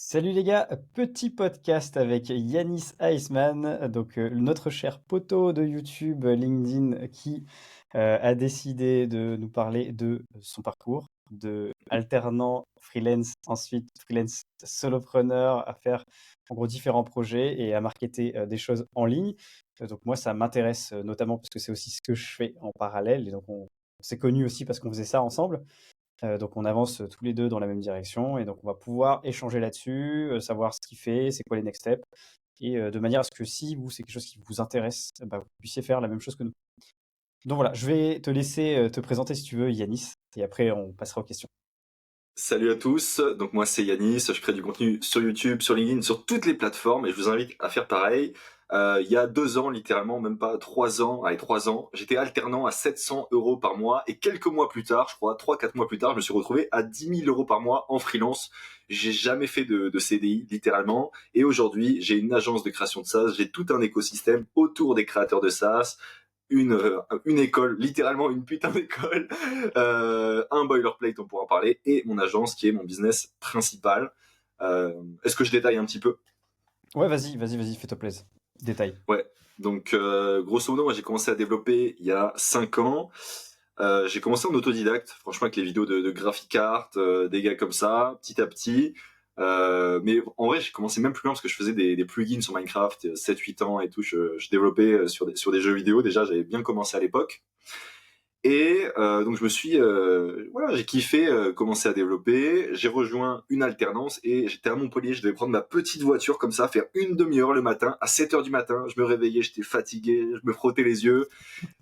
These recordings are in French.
Salut les gars, petit podcast avec Yanis Iceman, notre cher poteau de YouTube, LinkedIn, qui a décidé de nous parler de son parcours, de alternant freelance, ensuite freelance solopreneur, à faire en gros différents projets et à marketer des choses en ligne. Donc moi, ça m'intéresse notamment parce que c'est aussi ce que je fais en parallèle, et donc on s'est connus aussi parce qu'on faisait ça ensemble. Donc on avance tous les deux dans la même direction et donc on va pouvoir échanger là-dessus, savoir ce qu'il fait, c'est quoi les next steps et de manière à ce que si vous, c'est quelque chose qui vous intéresse, bah, vous puissiez faire la même chose que nous. Donc voilà, je vais te laisser te présenter si tu veux, Yanis, et après on passera aux questions. Salut à tous, donc moi c'est Yanis, je crée du contenu sur YouTube, sur LinkedIn, sur toutes les plateformes et je vous invite à faire pareil. Il y a 2 ans, littéralement, même pas 3 ans, allez 3 ans, j'étais alternant à 700 euros par mois et quelques mois plus tard, je crois 3-4 mois plus tard, je me suis retrouvé à 10 000 euros par mois en freelance. J'ai jamais fait de CDI, littéralement, et aujourd'hui j'ai une agence de création de SaaS, j'ai tout un écosystème autour des créateurs de SaaS, une école, littéralement une putain d'école, un boilerplate, on pourra en parler, et mon agence qui est mon business principal. Est-ce que je détaille un petit peu? Ouais, vas-y, fais-toi plaisir. Détail. Ouais. Donc, grosso modo, moi j'ai commencé à développer il y a 5 ans. J'ai commencé en autodidacte, franchement, avec les vidéos de Graphic Art, des gars comme ça, petit à petit. Mais en vrai, j'ai commencé même plus loin parce que je faisais des plugins sur Minecraft, 7-8 ans et tout. Je développais sur des jeux vidéo. Déjà, j'avais bien commencé à l'époque. Et donc je me suis, voilà, j'ai kiffé commencer à développer. J'ai rejoint une alternance et j'étais à Montpellier. Je devais prendre ma petite voiture comme ça, faire une demi-heure le matin, à 7 heures du matin. Je me réveillais, j'étais fatigué, je me frottais les yeux.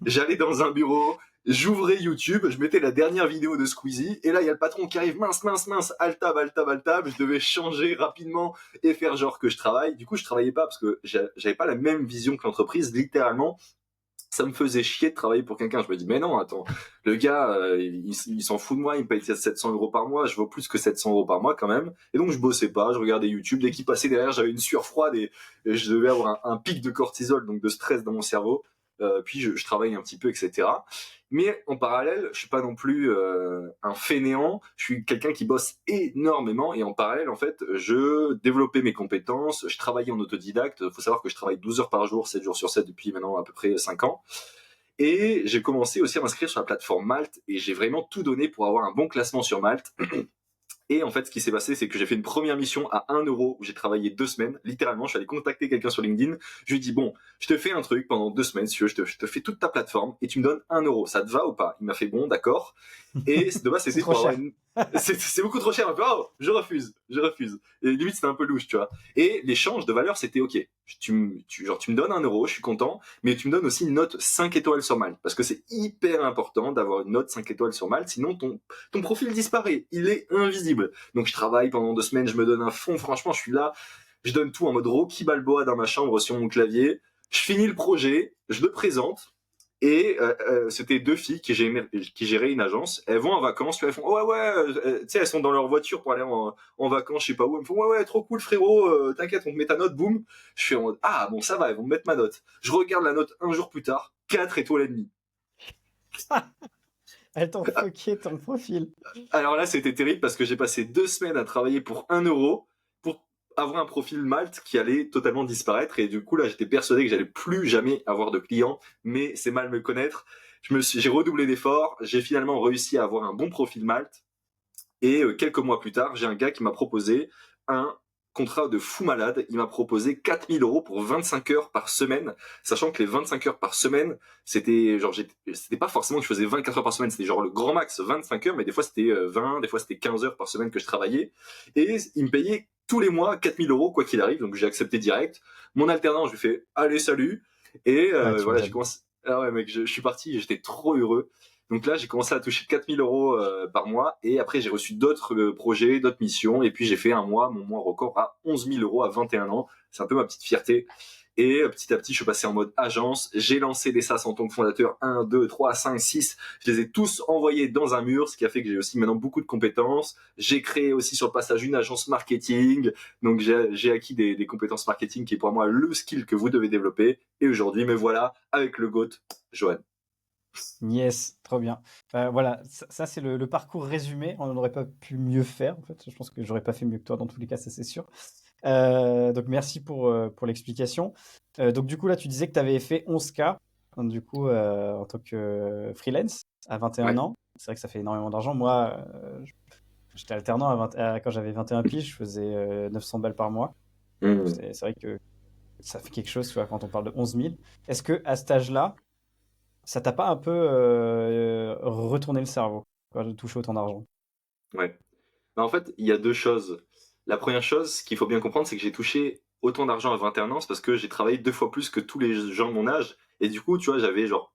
J'allais dans un bureau, j'ouvrais YouTube, je mettais la dernière vidéo de Squeezie, et là il y a le patron qui arrive, mince, mince, mince, altab, altab, altab. Je devais changer rapidement et faire genre que je travaille. Du coup, je travaillais pas parce que j'avais pas la même vision que l'entreprise, littéralement. Ça me faisait chier de travailler pour quelqu'un. Je me dis, mais non, attends, le gars, il s'en fout de moi, il me paye 700 euros par mois, je vaux plus que 700 euros par mois quand même. Et donc, je bossais pas, je regardais YouTube. Dès qu'il passait derrière, j'avais une sueur froide et je devais avoir un pic de cortisol, donc de stress dans mon cerveau. Puis, je travaille un petit peu, etc. Mais en parallèle, je suis pas non plus un fainéant. Je suis quelqu'un qui bosse énormément et en parallèle, en fait, je développais mes compétences. Je travaillais en autodidacte. Faut savoir que je travaille 12 heures par jour, 7 jours sur 7 depuis maintenant à peu près 5 ans. Et j'ai commencé aussi à m'inscrire sur la plateforme Malte et j'ai vraiment tout donné pour avoir un bon classement sur Malte. Et en fait, ce qui s'est passé, c'est que j'ai fait une première mission à 1 euro où j'ai travaillé 2 semaines. Littéralement, je suis allé contacter quelqu'un sur LinkedIn. Je lui ai dit, bon, je te fais un truc pendant 2 semaines, si tu veux, je te fais toute ta plateforme et tu me donnes 1 euro. Ça te va ou pas? Il m'a fait bon, d'accord. Et de base, C'est c'était trop pour avoir cher. une. C'est beaucoup trop cher. Oh, je refuse, je refuse. Et limite, c'était un peu louche, tu vois. Et l'échange de valeur, c'était ok. Tu me donnes 1 euro, je suis content, mais tu me donnes aussi une note 5 étoiles sur Malte. Parce que c'est hyper important d'avoir une note 5 étoiles sur Malte, sinon ton profil disparaît. Il est invisible. Donc je travaille pendant 2 semaines, je me donne un fond. Franchement, je suis là, je donne tout en mode Rocky Balboa dans ma chambre sur mon clavier. Je finis le projet, je le présente. Et c'était 2 filles qui géraient une agence. Elles vont en vacances, tu vois, elles font oh, ouais ouais, tu sais, elles sont dans leur voiture pour aller en vacances, je sais pas où. Elles me font ouais ouais, trop cool frérot, t'inquiète, on te met ta note, boum. Je fais en mode ah bon ça va, elles vont me mettre ma note. Je regarde la note un jour plus tard, 4 étoiles et demie. Elles t'ont fucké ton profil. Alors là, c'était terrible parce que j'ai passé 2 semaines à travailler pour 1 euro pour avoir un profil Malte qui allait totalement disparaître. Et du coup, là, j'étais persuadé que j'allais plus jamais avoir de clients, mais c'est mal me connaître. J'ai redoublé d'efforts. J'ai finalement réussi à avoir un bon profil Malte. Et quelques mois plus tard, j'ai un gars qui m'a proposé un contrat de fou malade. Il m'a proposé 4000 euros pour 25 heures par semaine, sachant que les 25 heures par semaine, c'était genre, c'était pas forcément que je faisais 24 heures par semaine, c'était genre le grand max 25 heures, mais des fois c'était 20, des fois c'était 15 heures par semaine que je travaillais. Et il me payait tous les mois 4000 euros, quoi qu'il arrive, donc j'ai accepté direct. Mon alternant, je lui fais, allez, salut. Et Ah, tu voilà, j'ai m'étonnes. commencé. Ah ouais, mec, je suis parti, j'étais trop heureux. Donc là, j'ai commencé à toucher 4000 euros par mois et après, j'ai reçu d'autres projets, d'autres missions et puis j'ai fait mon mois record à 11 000 euros à 21 ans. C'est un peu ma petite fierté. Et petit à petit, je suis passé en mode agence. J'ai lancé des SaaS en tant que fondateur 1, 2, 3, 5, 6. Je les ai tous envoyés dans un mur, ce qui a fait que j'ai aussi maintenant beaucoup de compétences. J'ai créé aussi sur le passage une agence marketing. Donc j'ai acquis des compétences marketing qui est pour moi le skill que vous devez développer. Et aujourd'hui, me voilà avec le GOAT, Johan. Yes, trop bien. Voilà, ça, c'est le parcours résumé. On n'aurait pas pu mieux faire, en fait. Je pense que j'aurais pas fait mieux que toi dans tous les cas, ça c'est sûr. Donc merci pour l'explication. Donc du coup, là, tu disais que tu avais fait 11K, donc, du coup, en tant que freelance à 21 Ouais. ans. C'est vrai que ça fait énormément d'argent. Moi, j'étais alternant quand j'avais 21 piges, je faisais 900 balles par mois. Donc Hmm. c'est vrai que ça fait quelque chose, tu vois, quand on parle de 11 000. Est-ce que à cet âge-là, ça t'a pas un peu retourné le cerveau, quoi, de toucher autant d'argent? Ouais. Bah, en fait, il y a deux choses. La première chose, ce qu'il faut bien comprendre, c'est que j'ai touché autant d'argent à 21 ans, c'est parce que j'ai travaillé 2 fois plus que tous les gens de mon âge. Et du coup, tu vois, j'avais genre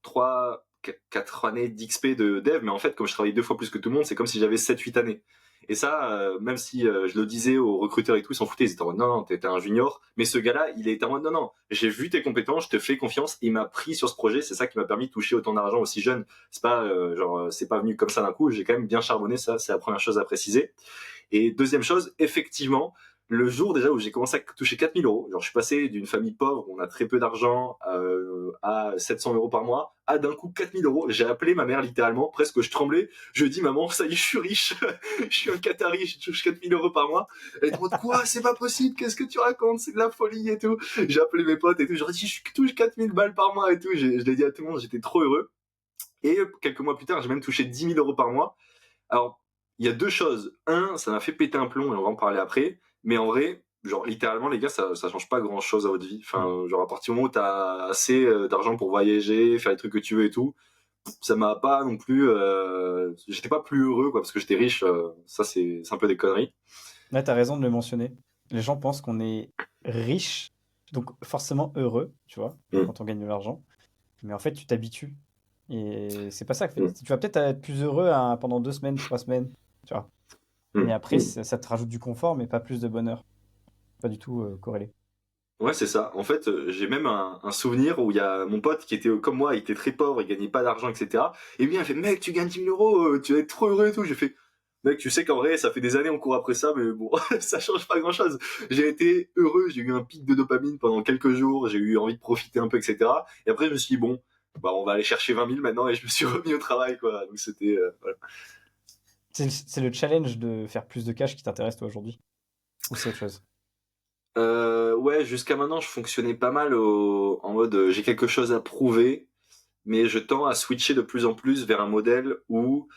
4 années d'XP de dev, mais en fait, comme je travaillais 2 fois plus que tout le monde, c'est comme si j'avais 7 8 années. Et ça, même si je le disais aux recruteurs et tout, ils s'en foutaient, ils étaient en mode non, non, t'es un junior. Mais ce gars-là, il était en mode non, non, j'ai vu tes compétences, je te fais confiance, il m'a pris sur ce projet, c'est ça qui m'a permis de toucher autant d'argent aussi jeune. C'est pas c'est pas venu comme ça d'un coup, j'ai quand même bien charbonné, ça, c'est la première chose à préciser. Et deuxième chose, effectivement, le jour déjà où j'ai commencé à toucher 4 000 euros, genre je suis passé d'une famille pauvre où on a très peu d'argent à 700 euros par mois, à d'un coup 4 000 euros. J'ai appelé ma mère littéralement, presque je tremblais. Je lui ai dit maman, ça y est, je suis riche, je suis un Qatari, je touche 4 000 euros par mois. Elle était en mode quoi, c'est pas possible, qu'est-ce que tu racontes, c'est de la folie et tout. J'ai appelé mes potes et tout, j'aurais dit je touche 4000 balles par mois et tout. Je l'ai dit à tout le monde, j'étais trop heureux. Et quelques mois plus tard, j'ai même touché 10 000 euros par mois. Alors, il y a deux choses. Un, ça m'a fait péter un plomb et on va en parler après. Mais en vrai, genre, littéralement, les gars, ça change pas grand chose à votre vie. Enfin, genre, à partir du moment où t'as assez d'argent pour voyager, faire les trucs que tu veux et tout, ça m'a pas non plus, j'étais pas plus heureux, quoi, parce que j'étais riche. Ça, c'est un peu des conneries. Là, tu as raison de le mentionner. Les gens pensent qu'on est riche, donc forcément heureux, tu vois, Mm, quand on gagne de l'argent. Mais en fait, tu t'habitues. Et c'est pas ça. En fait, mm, tu vas peut-être être plus heureux pendant 2 semaines, 3 semaines, tu vois. Mais mm, après, mm. ça te rajoute du confort, mais pas plus de bonheur. Pas du tout corrélé. Ouais, c'est ça. En fait, j'ai même un souvenir où il y a mon pote qui était comme moi, il était très pauvre, il gagnait pas d'argent, etc. Et lui, il a fait, mec, tu gagnes 10 000 euros, tu vas être trop heureux et tout. J'ai fait, mec, tu sais qu'en vrai, ça fait des années on court après ça, mais bon, ça change pas grand-chose. J'ai été heureux, j'ai eu un pic de dopamine pendant quelques jours, j'ai eu envie de profiter un peu, etc. Et après, je me suis dit, bon, bah, on va aller chercher 20 000 maintenant, et je me suis remis au travail, quoi. Donc c'était, voilà. C'est le challenge de faire plus de cash qui t'intéresse toi aujourd'hui? Ou c'est autre chose? Ouais, jusqu'à maintenant, je fonctionnais pas mal en mode, j'ai quelque chose à prouver, mais je tends à switcher de plus en plus vers un modèle où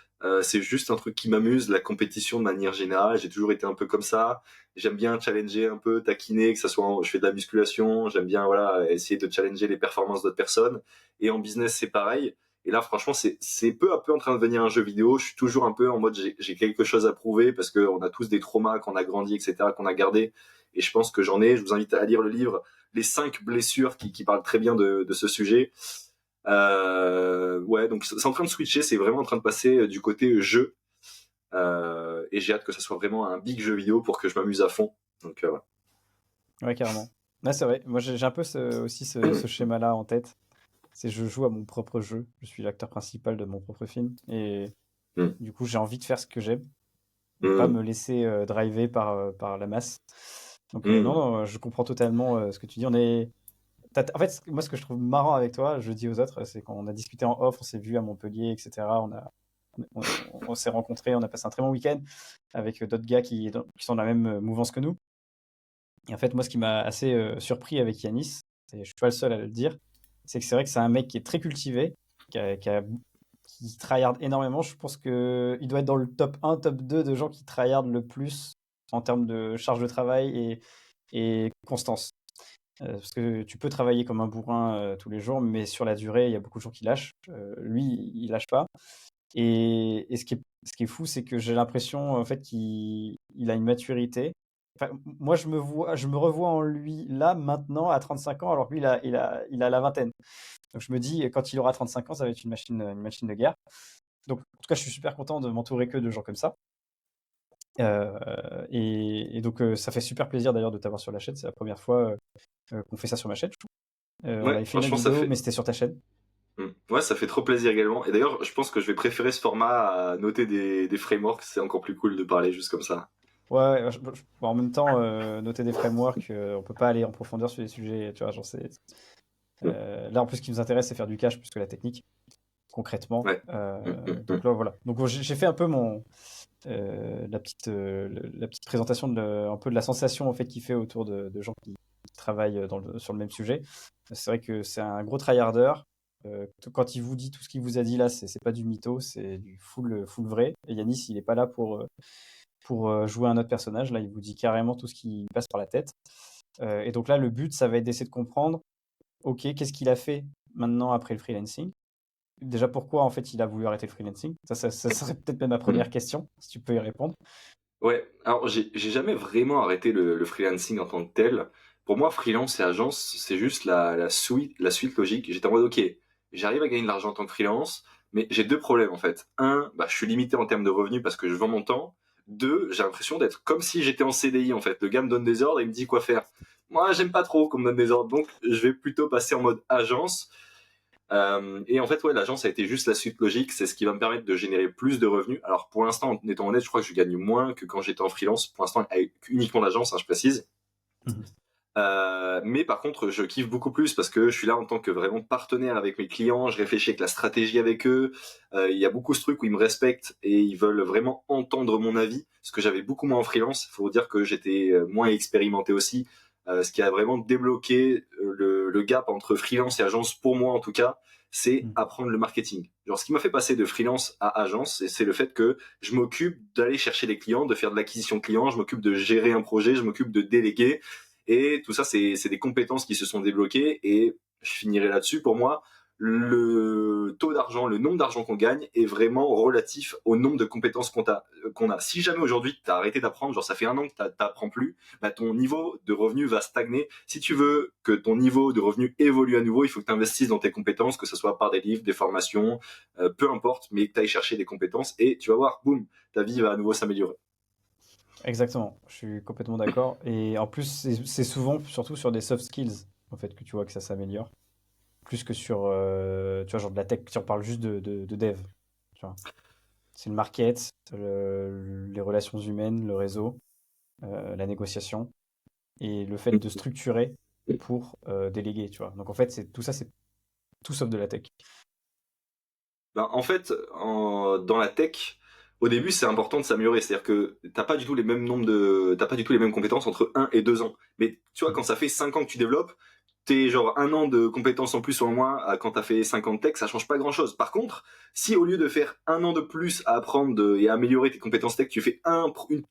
c'est juste un truc qui m'amuse, la compétition de manière générale. J'ai toujours été un peu comme ça. J'aime bien challenger un peu, taquiner, que ça soit je fais de la musculation, j'aime bien voilà essayer de challenger les performances d'autres personnes. Et en business c'est pareil. Et là franchement c'est peu à peu en train de devenir un jeu vidéo. Je suis toujours un peu en mode j'ai quelque chose à prouver parce qu'on a tous des traumas qu'on a grandi etc qu'on a gardé. Et je pense que j'en ai. Je vous invite à lire le livre Les 5 blessures qui parle très bien de ce sujet. Ouais, donc c'est en train de switcher, c'est vraiment en train de passer du côté jeu. Et j'ai hâte que ça soit vraiment un big jeu vidéo pour que je m'amuse à fond. Donc, voilà. Ouais, carrément. Là, c'est vrai. Moi, j'ai un peu aussi ce schéma-là en tête. C'est je joue à mon propre jeu. Je suis l'acteur principal de mon propre film. Et Mm. du coup, j'ai envie de faire ce que j'aime et pas Mm. me laisser driver par la masse. Donc, non, Mm. non, je comprends totalement ce que tu dis. En fait, moi, ce que je trouve marrant avec toi, je dis aux autres, c'est qu'on a discuté en off, on s'est vu à Montpellier, etc. On s'est rencontrés, on a passé un très bon week-end avec d'autres gars qui sont dans la même mouvance que nous. Et en fait, moi, ce qui m'a assez surpris avec Yanis, et je suis pas le seul à le dire, c'est que c'est vrai que c'est un mec qui est très cultivé, qui tryhard énormément. Je pense qu'il doit être dans le top 1, top 2 de gens qui tryhardent le plus en termes de charge de travail et constance. Parce que tu peux travailler comme un bourrin tous les jours, mais sur la durée, il y a beaucoup de gens qui lâchent. Lui, il lâche pas. Et ce qui est fou, c'est que j'ai l'impression en fait qu'il a une maturité. Enfin, moi, je me revois en lui là, maintenant, à 35 ans, alors que lui, il a la vingtaine. Donc je me dis, quand il aura 35 ans, ça va être une machine de guerre. Donc, en tout cas, je suis super content de m'entourer que de gens comme ça. Et donc, ça fait super plaisir d'ailleurs de t'avoir sur la chaîne. C'est la première fois qu'on fait ça sur ma chaîne. On Ouais, avait fait une autre franchement, ça vidéo, fait. mais c'était sur ta chaîne. Mm. Ouais, ça fait trop plaisir également. Et d'ailleurs, je pense que je vais préférer ce format à noter des frameworks. C'est encore plus cool de parler juste comme ça. Ouais, ouais, bon, en même temps, noter des frameworks, on peut pas aller en profondeur sur les sujets, tu vois, genre là, en plus, ce qui nous intéresse, c'est faire du cash plus que la technique. concrètement. Ouais. Donc là, voilà. Donc j'ai fait un peu la petite présentation un peu de la sensation en fait qu'il fait autour de gens qui travaillent sur le même sujet. C'est vrai que c'est un gros tryharder. Quand il vous dit tout ce qu'il vous a dit là, c'est pas du mytho, c'est du full vrai. Et Yanis, il est pas là pour jouer un autre personnage. Là, il vous dit carrément tout ce qui passe par la tête. Et donc là, le but, ça va être d'essayer de comprendre, ok, qu'est-ce qu'il a fait maintenant après le freelancing? Déjà, pourquoi en fait il a voulu arrêter le freelancing? Ça serait peut-être même ma première question, si tu peux y répondre. Ouais, alors j'ai jamais vraiment arrêté le freelancing en tant que tel. Pour moi, freelance et agence, c'est juste la suite logique. J'étais en mode, ok, j'arrive à gagner de l'argent en tant que freelance, mais j'ai deux problèmes en fait. Un, bah, je suis limité en termes de revenus parce que je vends mon temps. Deux, j'ai l'impression d'être comme si j'étais en CDI en fait. Le gars me donne des ordres et il me dit quoi faire. Moi, j'aime pas trop qu'on me donne des ordres, donc je vais plutôt passer en mode agence. Et en fait, ouais, l'agence a été juste la suite logique. C'est ce qui va me permettre de générer plus de revenus. Alors, pour l'instant, en étant honnête, je crois que je gagne moins que quand j'étais en freelance. Pour l'instant, avec uniquement l'agence, hein, je précise. Mhm. Mais par contre, je kiffe beaucoup plus parce que je suis là en tant que vraiment partenaire avec mes clients. Je réfléchis avec la stratégie avec eux. Il y a beaucoup ce truc où ils me respectent et ils veulent vraiment entendre mon avis. Ce que j'avais beaucoup moins en freelance. Il faut dire que j'étais moins expérimenté aussi. Ce qui a vraiment débloqué le gap entre freelance et agence pour moi en tout cas, c'est Mhm. apprendre le marketing. Genre, ce qui m'a fait passer de freelance à agence, c'est le fait que je m'occupe d'aller chercher des clients, de faire de l'acquisition client, je m'occupe de gérer un projet, je m'occupe de déléguer. Et tout ça, c'est des compétences qui se sont débloquées. Et je finirai là-dessus. Pour moi, le taux d'argent, le nombre d'argent qu'on gagne est vraiment relatif au nombre de compétences qu'on a. Si jamais aujourd'hui tu as arrêté d'apprendre, genre ça fait un an que tu n'apprends plus, bah ton niveau de revenu va stagner. Si tu veux que ton niveau de revenu évolue à nouveau, il faut que tu investisses dans tes compétences, que ce soit par des livres, des formations, peu importe, mais que tu ailles chercher des compétences et tu vas voir, boum, ta vie va à nouveau s'améliorer. Exactement, je suis complètement d'accord. Et en plus, c'est souvent, surtout sur des soft skills, en fait, que tu vois que ça s'améliore. Plus que sur, tu vois, genre de la tech, si on parle juste de dev, tu vois. C'est le market, les relations humaines, le réseau, la négociation et le fait de structurer pour déléguer, tu vois. Donc en fait, tout ça, c'est tout sauf de la tech. Ben, en fait, dans la tech, au début, c'est important de s'améliorer. C'est-à-dire que t'as pas du tout les mêmes compétences entre 1 et 2 ans. Mais tu vois, quand ça fait 5 ans que tu développes, t'es genre 1 an de compétences en plus ou en moins quand t'as fait 5 ans de tech, ça change pas grand-chose. Par contre, si au lieu de faire 1 an de plus à apprendre et à améliorer tes compétences tech, tu fais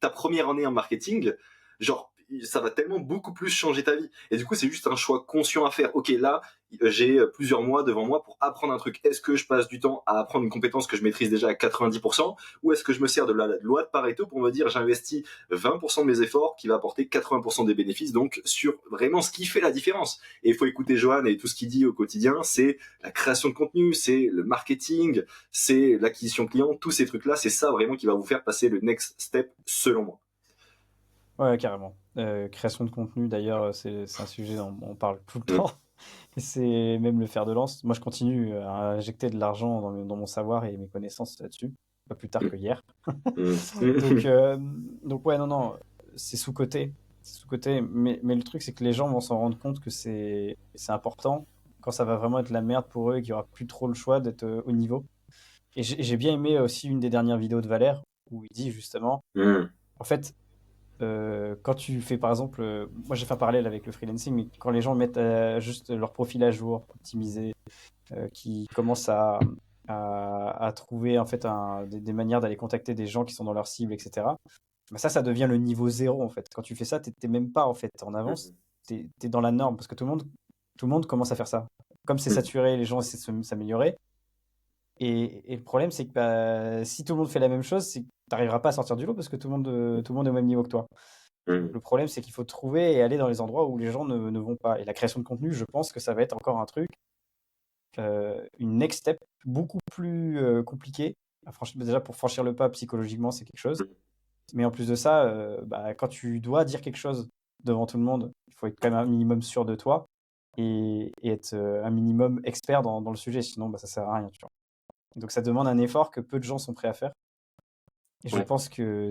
ta première année en marketing, genre, ça va tellement beaucoup plus changer ta vie. Et du coup, c'est juste un choix conscient à faire. Ok, là, j'ai plusieurs mois devant moi pour apprendre un truc. Est-ce que je passe du temps à apprendre une compétence que je maîtrise déjà à 90% ou est-ce que je me sers de la loi de Pareto pour me dire j'investis 20% de mes efforts qui va apporter 80% des bénéfices, donc sur vraiment ce qui fait la différence. Et il faut écouter Johan et tout ce qu'il dit au quotidien, c'est la création de contenu, c'est le marketing, c'est l'acquisition client, tous ces trucs-là, c'est ça vraiment qui va vous faire passer le next step selon moi. Ouais, carrément. Création de contenu, d'ailleurs, c'est un sujet dont on parle tout le Mm. temps. Et c'est même le fer de lance. Moi, je continue à injecter de l'argent dans mon savoir et mes connaissances là-dessus. Pas plus tard que hier. Mm. Donc, Mm. euh, donc ouais, non, non, c'est sous-coté. C'est sous-coté. Mais le truc, c'est que les gens vont s'en rendre compte que c'est important quand ça va vraiment être la merde pour eux et qu'il n'y aura plus trop le choix d'être au niveau. Et j'ai bien aimé aussi une des dernières vidéos de Valère où il dit justement, Mm. en fait, quand tu fais par exemple, moi j'ai fait un parallèle avec le freelancing, mais quand les gens mettent juste leur profil à jour, optimisé, qui commencent à trouver en fait des manières d'aller contacter des gens qui sont dans leur cible, etc. Bah ça devient le niveau zéro en fait. Quand tu fais ça, t'es même pas en fait en avance, Mm. t'es dans la norme parce que tout le monde commence à faire ça. Comme c'est Mm. saturé, les gens essaient de s'améliorer. Et le problème, c'est que bah, si tout le monde fait la même chose, c'est que t'arriveras pas à sortir du lot parce que tout le monde est au même niveau que toi. Mm. Le problème, c'est qu'il faut trouver et aller dans les endroits où les gens ne vont pas. Et la création de contenu, je pense que ça va être encore un truc, une next step beaucoup plus compliquée. Déjà, pour franchir le pas psychologiquement, c'est quelque chose. Mais en plus de ça, bah, quand tu dois dire quelque chose devant tout le monde, il faut être quand même un minimum sûr de toi et être un minimum expert dans le sujet. Sinon, bah, ça sert à rien. Tu vois. Et donc, ça demande un effort que peu de gens sont prêts à faire. Et je Ouais. pense que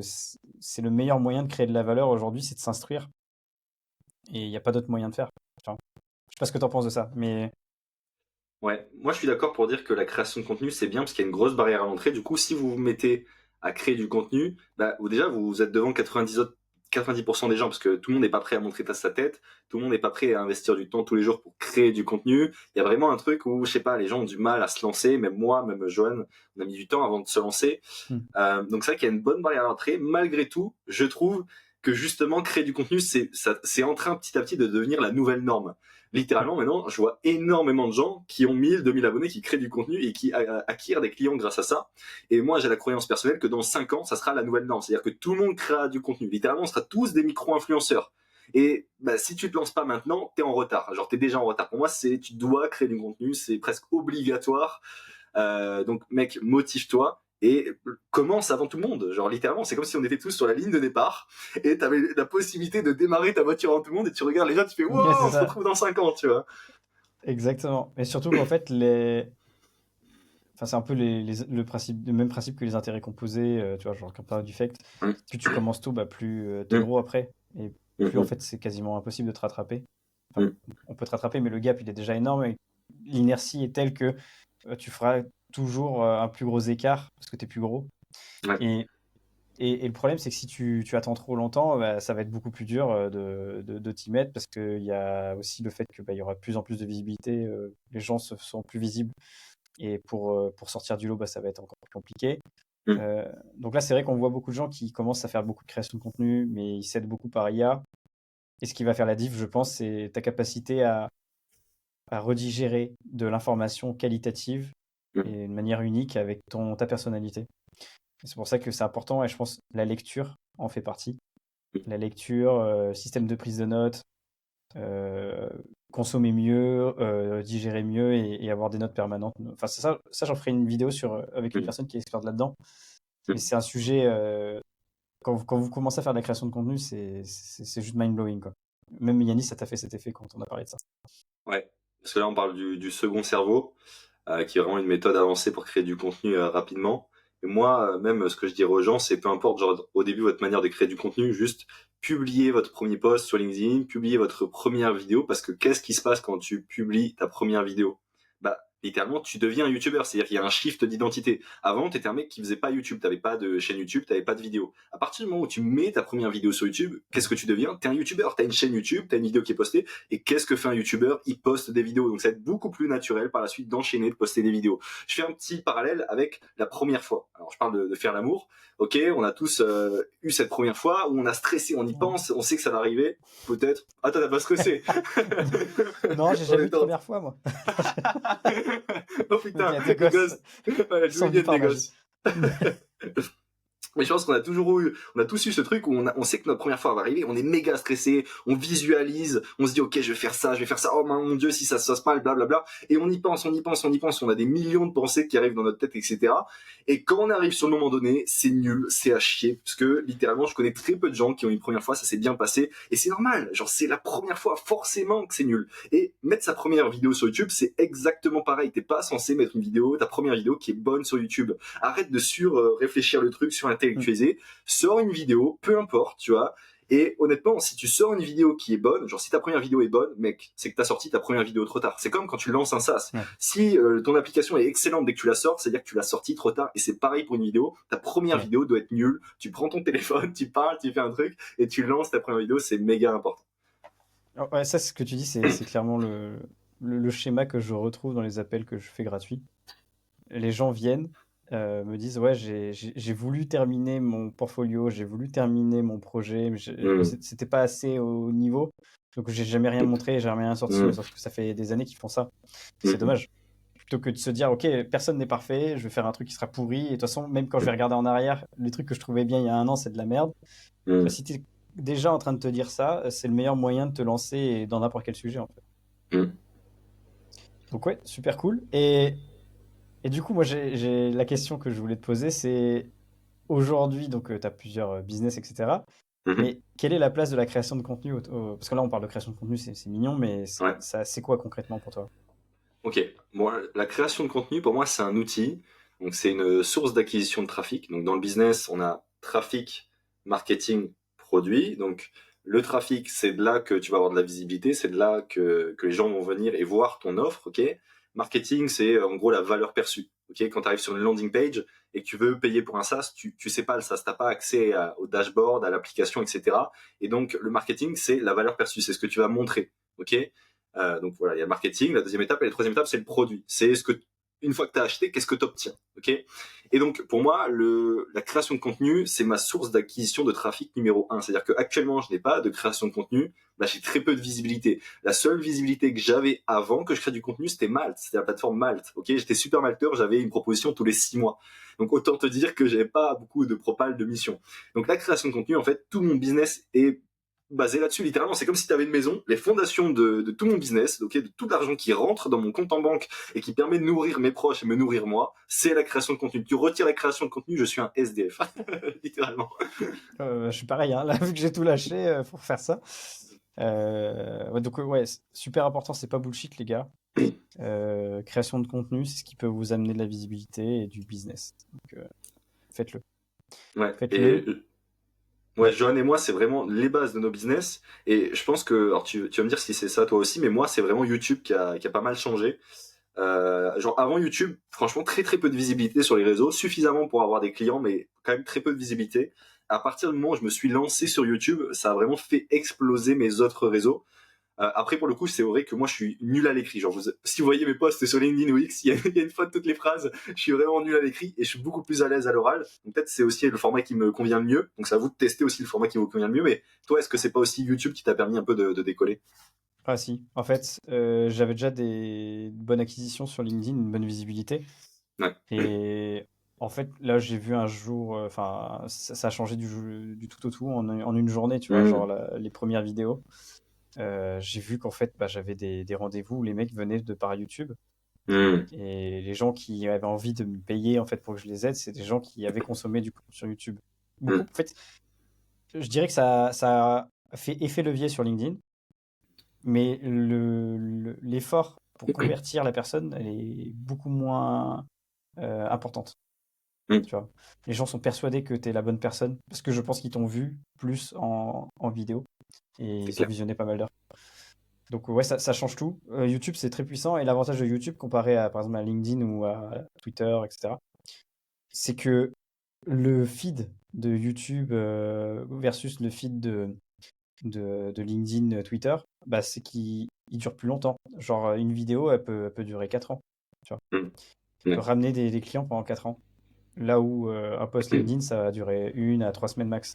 c'est le meilleur moyen de créer de la valeur aujourd'hui, c'est de s'instruire. Et il n'y a pas d'autre moyen de faire. Tu vois. Je sais pas ce que tu en penses de ça, mais. Ouais, moi je suis d'accord pour dire que la création de contenu c'est bien parce qu'il y a une grosse barrière à l'entrée. Du coup, si vous vous mettez à créer du contenu, bah, déjà vous êtes devant 90% des gens parce que tout le monde n'est pas prêt à montrer sa tête, tout le monde n'est pas prêt à investir du temps tous les jours pour créer du contenu. Il y a vraiment un truc où, je sais pas, les gens ont du mal à se lancer, même moi, même Johan, on a mis du temps avant de se lancer. Hmm. Donc c'est vrai qu'il y a une bonne barrière à l'entrée. Malgré tout, je trouve que justement créer du contenu, c'est en train petit à petit de devenir la nouvelle norme. Littéralement, maintenant, je vois énormément de gens qui ont 1000, 2000 abonnés, qui créent du contenu et qui acquièrent des clients grâce à ça. Et moi, j'ai la croyance personnelle que dans 5 ans, ça sera la nouvelle norme. C'est-à-dire que tout le monde créera du contenu. Littéralement, on sera tous des micro-influenceurs. Et bah, si tu te lances pas maintenant, t'es en retard. Genre, t'es déjà en retard. Pour moi, tu dois créer du contenu. C'est presque obligatoire. Donc, mec, motive-toi et commence avant tout le monde. Genre, littéralement, c'est comme si on était tous sur la ligne de départ et t'avais la possibilité de démarrer ta voiture avant tout le monde et tu regardes les gens, tu fais, wow, Ouais, c'est on se ça. retrouve dans 5 ans, tu vois. Exactement. Et surtout qu'en fait, enfin, c'est un peu le même principe que les intérêts composés, tu vois, genre compound effect. Hum, Plus tu commences tôt, bah, plus t'es hum, gros après. Et hum, plus en hum, fait, c'est quasiment impossible de te rattraper. Enfin, hum. on peut te rattraper, mais le gap, il est déjà énorme. Et l'inertie est telle que tu feras toujours un plus gros écart parce que tu es plus gros. Ouais, Et, et le problème, c'est que si tu attends trop longtemps, bah, ça va être beaucoup plus dur de t'y mettre parce qu'il y a aussi le fait que, bah, il y aura de plus en plus de visibilité. Les gens sont plus visibles. Et pour sortir du lot, bah, ça va être encore plus compliqué. hum, Euh, donc là, c'est vrai qu'on voit beaucoup de gens qui commencent à faire beaucoup de création de contenu, mais ils s'aident beaucoup par IA. Et ce qui va faire la diff, je pense, c'est ta capacité à redigérer de l'information qualitative hum, et de manière unique avec ta personnalité. Et c'est pour ça que c'est important et je pense que la lecture en fait partie. hum. La lecture, système de prise de notes, euh, consommer mieux, digérer mieux et avoir des notes permanentes. Enfin, ça j'en ferai une vidéo avec une Hum, personne qui est experte là-dedans. Mais hum. c'est un sujet, quand vous commencez à faire de la création de contenu, c'est juste mind-blowing, quoi. Même Yannis, ça t'a fait cet effet quand on a parlé de ça. Ouais. Parce que là, on parle du second cerveau, qui est vraiment une méthode avancée pour créer du contenu rapidement. Et moi, même ce que je dirais aux gens, c'est peu importe, genre, au début, votre manière de créer du contenu, juste publiez votre premier post sur LinkedIn, publiez votre première vidéo, parce que qu'est-ce qui se passe quand tu publies ta première vidéo? Bah, littéralement, tu deviens un YouTuber, c'est-à-dire qu'il y a un shift d'identité. Avant, t'étais un mec qui faisait pas YouTube, t'avais pas de chaîne YouTube, t'avais pas de vidéo. À partir du moment où tu mets ta première vidéo sur YouTube, qu'est-ce que tu deviens? T'es un YouTuber, t'as une chaîne YouTube, t'as une vidéo qui est postée, et qu'est-ce que fait un YouTuber? Il poste des vidéos. Donc ça va être beaucoup plus naturel par la suite d'enchaîner, de poster des vidéos. Je fais un petit parallèle avec la première fois. Alors je parle de faire l'amour. Ok, on a tous eu cette première fois où on a stressé, on y Ouais. pense, on sait que ça va arriver. Peut-être. Ah, toi, t'as pas stressé. Non, j'ai On jamais eu est de en... première fois, moi. Oh Donc, putain, les gosse, gosses. Ouais, sans Louis vie par les magie. gosses. Mais je pense on a tous eu ce truc où on sait que notre première fois va arriver, on est méga stressé, on visualise, on se dit ok je vais faire ça, oh mon dieu si ça se passe mal, blablabla, et on y pense, on a des millions de pensées qui arrivent dans notre tête, etc. Et quand on arrive sur le moment donné, c'est nul, c'est à chier, parce que littéralement je connais très peu de gens qui ont eu une première fois, ça s'est bien passé, et c'est normal, genre c'est la première fois, forcément que c'est nul. Et mettre sa première vidéo sur YouTube, c'est exactement pareil, t'es pas censé mettre une vidéo, ta première vidéo qui est bonne sur YouTube. Arrête de réfléchir le truc, Mm. surintellectualiser, sors une vidéo, peu importe, tu vois. Et honnêtement, si tu sors une vidéo qui est bonne, genre si ta première vidéo est bonne, mec, c'est que t'as sorti ta première vidéo trop tard. C'est comme quand tu lances un SaaS. Ouais, Si ton application est excellente dès que tu la sors, c'est-à-dire que tu l'as sortie trop tard. Et c'est pareil pour une vidéo. Ta première ouais. vidéo doit être nulle. Tu prends ton téléphone, tu parles, tu fais un truc et tu lances ta première vidéo. C'est méga important. Oh, ouais, ça, ce que tu dis, c'est clairement le schéma que je retrouve dans les appels que je fais gratuits. Les gens viennent, me disent, ouais, j'ai voulu terminer mon portfolio, j'ai voulu terminer mon projet, mais Mmh. c'était pas assez au niveau, donc j'ai jamais rien montré, j'ai jamais rien sorti, Mmh. sauf que ça fait des années qu'ils font ça. C'est Mmh. dommage. Plutôt que de se dire, ok, personne n'est parfait, je vais faire un truc qui sera pourri, et de toute façon, même quand je vais regarder en arrière, les trucs que je trouvais bien il y a un an, c'est de la merde. Bah, Mmh. si tu es déjà en train de te dire ça, c'est le meilleur moyen de te lancer dans n'importe quel sujet, en fait. Mmh. Donc ouais, super cool. Et du coup, moi, j'ai la question que je voulais te poser, c'est aujourd'hui, donc tu as plusieurs business, etc. Mmh. Mais quelle est la place de la création de contenu parce que là, on parle de création de contenu, c'est mignon, mais Ouais. c'est quoi concrètement pour toi? Ok, moi, la création de contenu, pour moi, c'est un outil. Donc, c'est une source d'acquisition de trafic. Donc, dans le business, on a trafic, marketing, produit. Donc, le trafic, c'est de là que tu vas avoir de la visibilité. C'est de là que les gens vont venir et voir ton offre. Ok. Marketing, c'est en gros la valeur perçue. Ok, quand tu arrives sur une landing page et que tu veux payer pour un SaaS, tu sais pas le SaaS, t'as pas accès au dashboard, à l'application, etc. Et donc le marketing, c'est la valeur perçue, c'est ce que tu vas montrer. Ok, donc voilà, il y a le marketing, la deuxième étape, et la troisième étape, c'est le produit. C'est ce que une fois que tu as acheté, qu'est-ce que tu obtiens, ok. Et donc pour moi, la création de contenu, c'est ma source d'acquisition de trafic numéro un. C'est-à-dire que actuellement, je n'ai pas de création de contenu, bah, j'ai très peu de visibilité. La seule visibilité que j'avais avant que je crée du contenu, c'était Malte, c'était la plateforme Malte, ok. J'étais super malteur, j'avais une proposition tous les 6 mois. Donc autant te dire que j'avais pas beaucoup de propal de mission. Donc la création de contenu, en fait, tout mon business est basé là-dessus, littéralement. C'est comme si tu avais une maison, les fondations de tout mon business, okay, de tout l'argent qui rentre dans mon compte en banque et qui permet de nourrir mes proches et me nourrir moi, c'est la création de contenu. Tu retires la création de contenu, je suis un SDF, littéralement. Je suis pareil, hein, là, vu que j'ai tout lâché pour faire ça. Ouais, donc, ouais, super important, c'est pas bullshit, les gars. Création de contenu, c'est ce qui peut vous amener de la visibilité et du business. Donc, faites-le. Ouais, Faites-le. ouais, Johan et moi, c'est vraiment les bases de nos business. Et je pense que, alors tu vas me dire si c'est ça toi aussi, mais moi, c'est vraiment YouTube qui a pas mal changé. Genre avant YouTube, franchement, très très peu de visibilité sur les réseaux, suffisamment pour avoir des clients, mais quand même très peu de visibilité. À partir du moment où je me suis lancé sur YouTube, ça a vraiment fait exploser mes autres réseaux. Après, pour le coup, c'est vrai que moi, je suis nul à l'écrit. Genre, si vous voyez mes posts sur LinkedIn ou X, il y a une faute de toutes les phrases. Je suis vraiment nul à l'écrit et je suis beaucoup plus à l'aise à l'oral. Donc peut-être c'est aussi le format qui me convient le mieux. Donc c'est à vous de tester aussi le format qui vous convient le mieux. Mais toi, est-ce que c'est pas aussi YouTube qui t'a permis un peu de décoller? Ah si, en fait, j'avais déjà des bonnes acquisitions sur LinkedIn, une bonne visibilité. Ouais. Et en fait, là, j'ai vu un jour, enfin, ça a changé du tout au tout en une journée, tu vois, genre Mmh. les premières vidéos. J'ai vu qu'en fait, bah, j'avais des rendez-vous où les mecs venaient de par YouTube. Mmh. Et les gens qui avaient envie de me payer en fait pour que je les aide, c'est des gens qui avaient consommé du contenu sur YouTube. Beaucoup. Mmh. En fait, je dirais que ça a fait effet levier sur LinkedIn, mais l'effort pour convertir la personne, elle est beaucoup moins importante. Mmh. Tu vois. Les gens sont persuadés que tu es la bonne personne parce que je pense qu'ils t'ont vu plus en vidéo et C'est ils ont clair. visionné pas mal d'heures. Donc ouais, ça change tout. YouTube, c'est très puissant et l'avantage de YouTube comparé à par exemple à LinkedIn ou à Twitter, etc., c'est que le feed de YouTube versus le feed de LinkedIn, Twitter, bah, c'est qu'il il dure plus longtemps. Genre une vidéo, elle peut durer 4 ans. Tu vois. Mmh. Tu peux Ouais. ramener des clients pendant 4 ans. Là où un post LinkedIn, ça va durer 1 à 3 semaines max.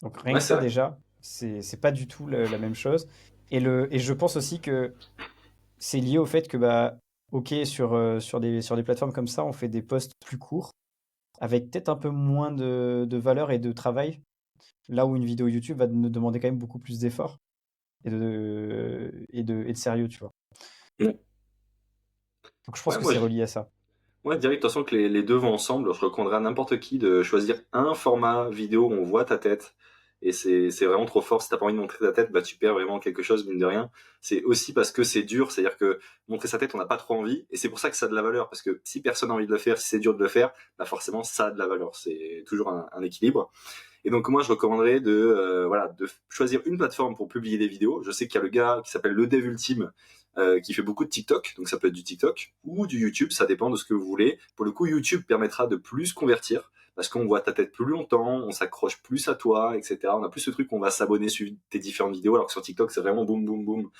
Donc rien Ouais, que c'est ça vrai. déjà, c'est pas du tout la même chose. Et je pense aussi que c'est lié au fait que bah ok sur des plateformes comme ça, on fait des posts plus courts avec peut-être un peu moins de valeur et de travail. Là où une vidéo YouTube va nous demander quand même beaucoup plus d'efforts et de sérieux, tu vois. Ouais, Donc je pense ouais, que moi, c'est relié à ça. ouais, direct, de toute façon que les deux vont ensemble. Je recommanderais à n'importe qui de choisir un format vidéo où on voit ta tête. Et c'est vraiment trop fort. Si t'as pas envie de montrer ta tête, bah tu perds vraiment quelque chose, mine de rien. C'est aussi parce que c'est dur, c'est-à-dire que montrer sa tête, on n'a pas trop envie. Et c'est pour ça que ça a de la valeur. Parce que si personne n'a envie de le faire, si c'est dur de le faire, bah forcément ça a de la valeur. C'est toujours un équilibre. Et donc moi je recommanderais voilà de choisir une plateforme pour publier des vidéos. Je sais qu'il y a le gars qui s'appelle Le Dev Ultime qui fait beaucoup de TikTok, donc ça peut être du TikTok ou du YouTube, ça dépend de ce que vous voulez. Pour le coup, YouTube permettra de plus convertir parce qu'on voit ta tête plus longtemps, on s'accroche plus à toi, etc. On a plus ce truc, on va s'abonner sur tes différentes vidéos, alors que sur TikTok, c'est vraiment boum, boum, boum,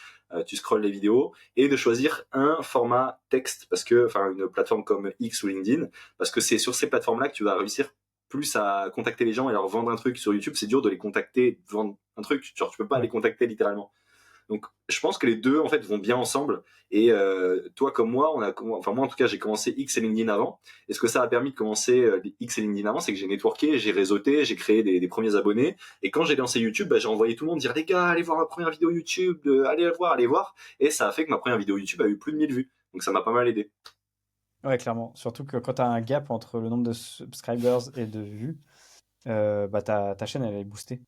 tu scrolles les vidéos, et de choisir un format texte, parce que, enfin, une plateforme comme X ou LinkedIn, parce que c'est sur ces plateformes-là que tu vas réussir plus à contacter les gens et leur vendre un truc. Sur YouTube, c'est dur de les contacter, de vendre un truc, genre tu peux pas les Ouais. contacter littéralement. Donc, je pense que les deux en fait vont bien ensemble. Et toi comme moi, enfin moi en tout cas, j'ai commencé X et LinkedIn avant. Et ce que ça a permis de commencer X et LinkedIn avant, c'est que j'ai networké, j'ai réseauté, j'ai créé des premiers abonnés. Et quand j'ai lancé YouTube, bah, j'ai envoyé tout le monde dire les gars, allez voir ma première vidéo YouTube, allez la voir, allez voir. Et ça a fait que ma première vidéo YouTube a eu plus de 1000 vues. Donc ça m'a pas mal aidé. Ouais, clairement. Surtout que quand tu as un gap entre le nombre de subscribers et de vues, bah ta chaîne elle est boostée.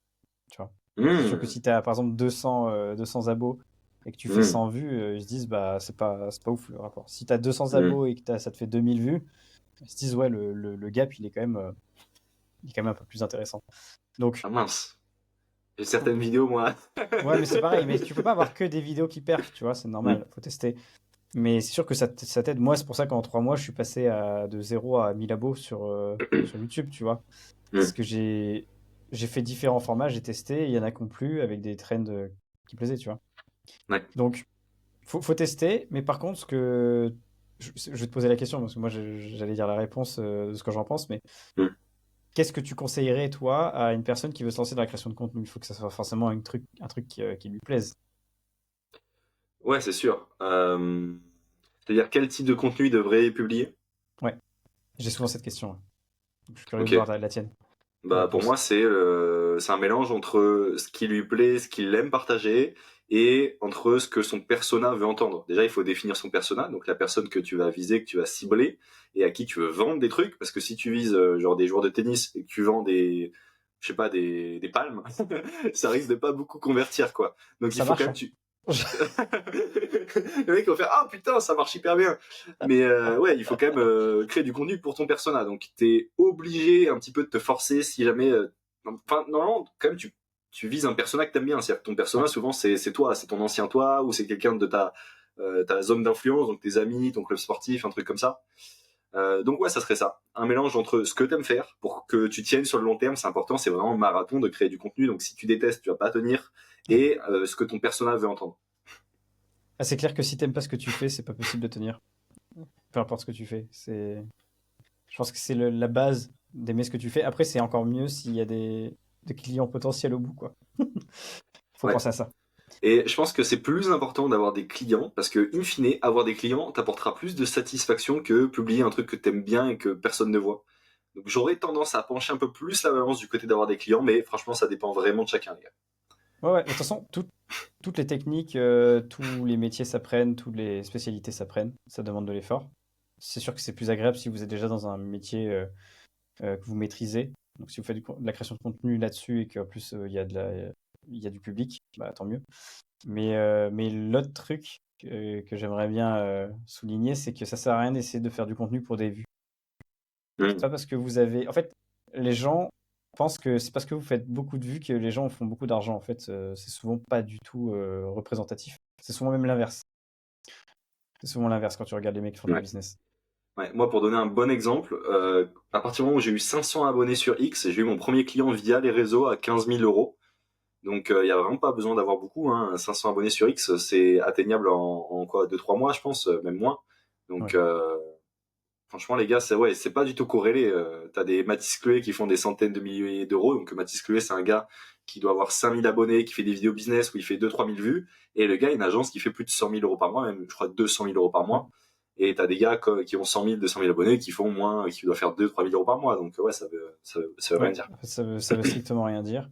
Tu vois. C'est sûr que Mmh, si tu as par exemple 200 abos et que tu fais mmh, 100 vues, ils se disent bah c'est pas ouf le rapport. Si tu as 200 mmh. abos et que ça te fait 2000 vues, ils se disent ouais le gap il est quand même un peu plus intéressant. Donc Ah mince. J'ai faut- certaines vidéos moi. ouais mais c'est pareil, mais tu peux pas avoir que des vidéos qui perfent, tu vois, c'est Mmh, normal, faut tester. Mais c'est sûr que ça t'aide. Moi, c'est pour ça qu'en 3 mois, je suis passé de 0 à 1000 abos sur YouTube, tu vois. Parce Mm. que j'ai fait différents formats, j'ai testé, il y en a qui ont plu avec des trends qui plaisaient, tu vois. Ouais. Donc, faut tester, mais par contre, je vais te poser la question, parce que moi, j'allais dire la réponse de ce que j'en pense, mais Mm. qu'est-ce que tu conseillerais, toi, à une personne qui veut se lancer dans la création de contenu? Il faut que ça soit forcément un truc qui lui plaise. Ouais, c'est sûr. C'est-à-dire quel type de contenu il devrait publier? Ouais, j'ai souvent cette question, hein. Donc, je suis curieux de voir Ok. la tienne, ta Bah pour réponse. moi c'est un mélange entre ce qui lui plaît, ce qu'il aime partager et entre ce que son persona veut entendre. Déjà il faut définir son persona, donc la personne que tu vas viser, que tu vas cibler et à qui tu veux vendre des trucs, parce que si tu vises genre des joueurs de tennis et que tu vends des je sais pas des palmes, ça risque de pas beaucoup convertir quoi. Donc il Ça faut quand marche, même hein? tu le mec va faire ah putain ça marche hyper bien, mais ouais il faut quand même créer du contenu pour ton persona, donc t'es obligé un petit peu de te forcer si jamais enfin normalement quand même tu vises un persona que t'aimes bien, c'est-à-dire que ton persona Ouais. souvent c'est toi, c'est ton ancien toi ou c'est quelqu'un de ta zone d'influence, donc tes amis, ton club sportif, un truc comme ça. Donc ouais, ça serait ça. Un mélange entre ce que t'aimes faire pour que tu tiennes sur le long terme, c'est important, c'est vraiment un marathon de créer du contenu. Donc si tu détestes, tu vas pas tenir. Et ce que ton personnage veut entendre. Ah, c'est clair que si t'aimes pas ce que tu fais, c'est pas possible de tenir. Peu importe ce que tu fais. Je pense que c'est la base d'aimer ce que tu fais. Après, c'est encore mieux s'il y a des clients potentiels au bout, quoi. Faut Ouais. penser à ça. Et je pense que c'est plus important d'avoir des clients parce que, in fine, avoir des clients t'apportera plus de satisfaction que publier un truc que t'aimes bien et que personne ne voit. Donc j'aurais tendance à pencher un peu plus la balance du côté d'avoir des clients, mais franchement, ça dépend vraiment de chacun, les gars. Ouais, ouais. De toute façon, toutes les techniques, tous les métiers s'apprennent, toutes les spécialités s'apprennent. Ça demande de l'effort. C'est sûr que c'est plus agréable si vous êtes déjà dans un métier que vous maîtrisez. Donc, si vous faites de la création de contenu là-dessus et qu'en plus il y a du public, bah, tant mieux. Mais l'autre truc que j'aimerais bien souligner, c'est que ça sert à rien d'essayer de faire du contenu pour des vues. C'est Hmm. pas parce que vous avez. En fait, les gens pensent que c'est parce que vous faites beaucoup de vues que les gens font beaucoup d'argent. En fait, c'est souvent pas du tout représentatif. C'est souvent même l'inverse. C'est souvent l'inverse quand tu regardes les mecs qui font du Ouais. business. Ouais, moi, pour donner un bon exemple, à partir du moment où j'ai eu 500 abonnés sur X, j'ai eu mon premier client via les réseaux à 15 000 euros. Donc, il y a vraiment pas besoin d'avoir beaucoup, hein. 500 abonnés sur X, c'est atteignable en quoi, 2-3 mois, je pense, même moins. Donc, Ouais. franchement, les gars, c'est pas du tout corrélé. T'as des Mathis Chloé qui font des centaines de milliers d'euros. Donc, Mathis Chloé, c'est un gars qui doit avoir 5000 abonnés, qui fait des vidéos business où il fait 2-3 000 vues. Et le gars, il a une agence qui fait plus de 100 000 euros par mois, même, je crois, 200 000 euros par Ouais. mois. Et t'as des gars qui ont 100 000, 200 000 abonnés qui font moins, qui doivent faire 2-3 000 euros par mois. Donc, ouais, ça veut rien Ouais. dire. En fait, ça veut strictement rien dire.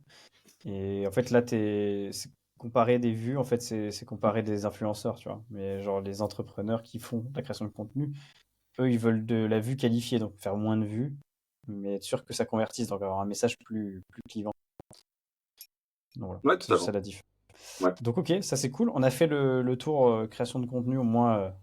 Et en fait, là, c'est comparer des vues, en fait, c'est comparer des influenceurs, tu vois. Mais genre, les entrepreneurs qui font de la création de contenu, eux, ils veulent de la vue qualifiée, donc faire moins de vues, mais être sûr que ça convertisse, donc avoir un message plus clivant. Donc voilà, Ouais, c'est juste ça totalement. la diff. Ouais. Donc ok, ça c'est cool. On a fait le tour création de contenu, au moins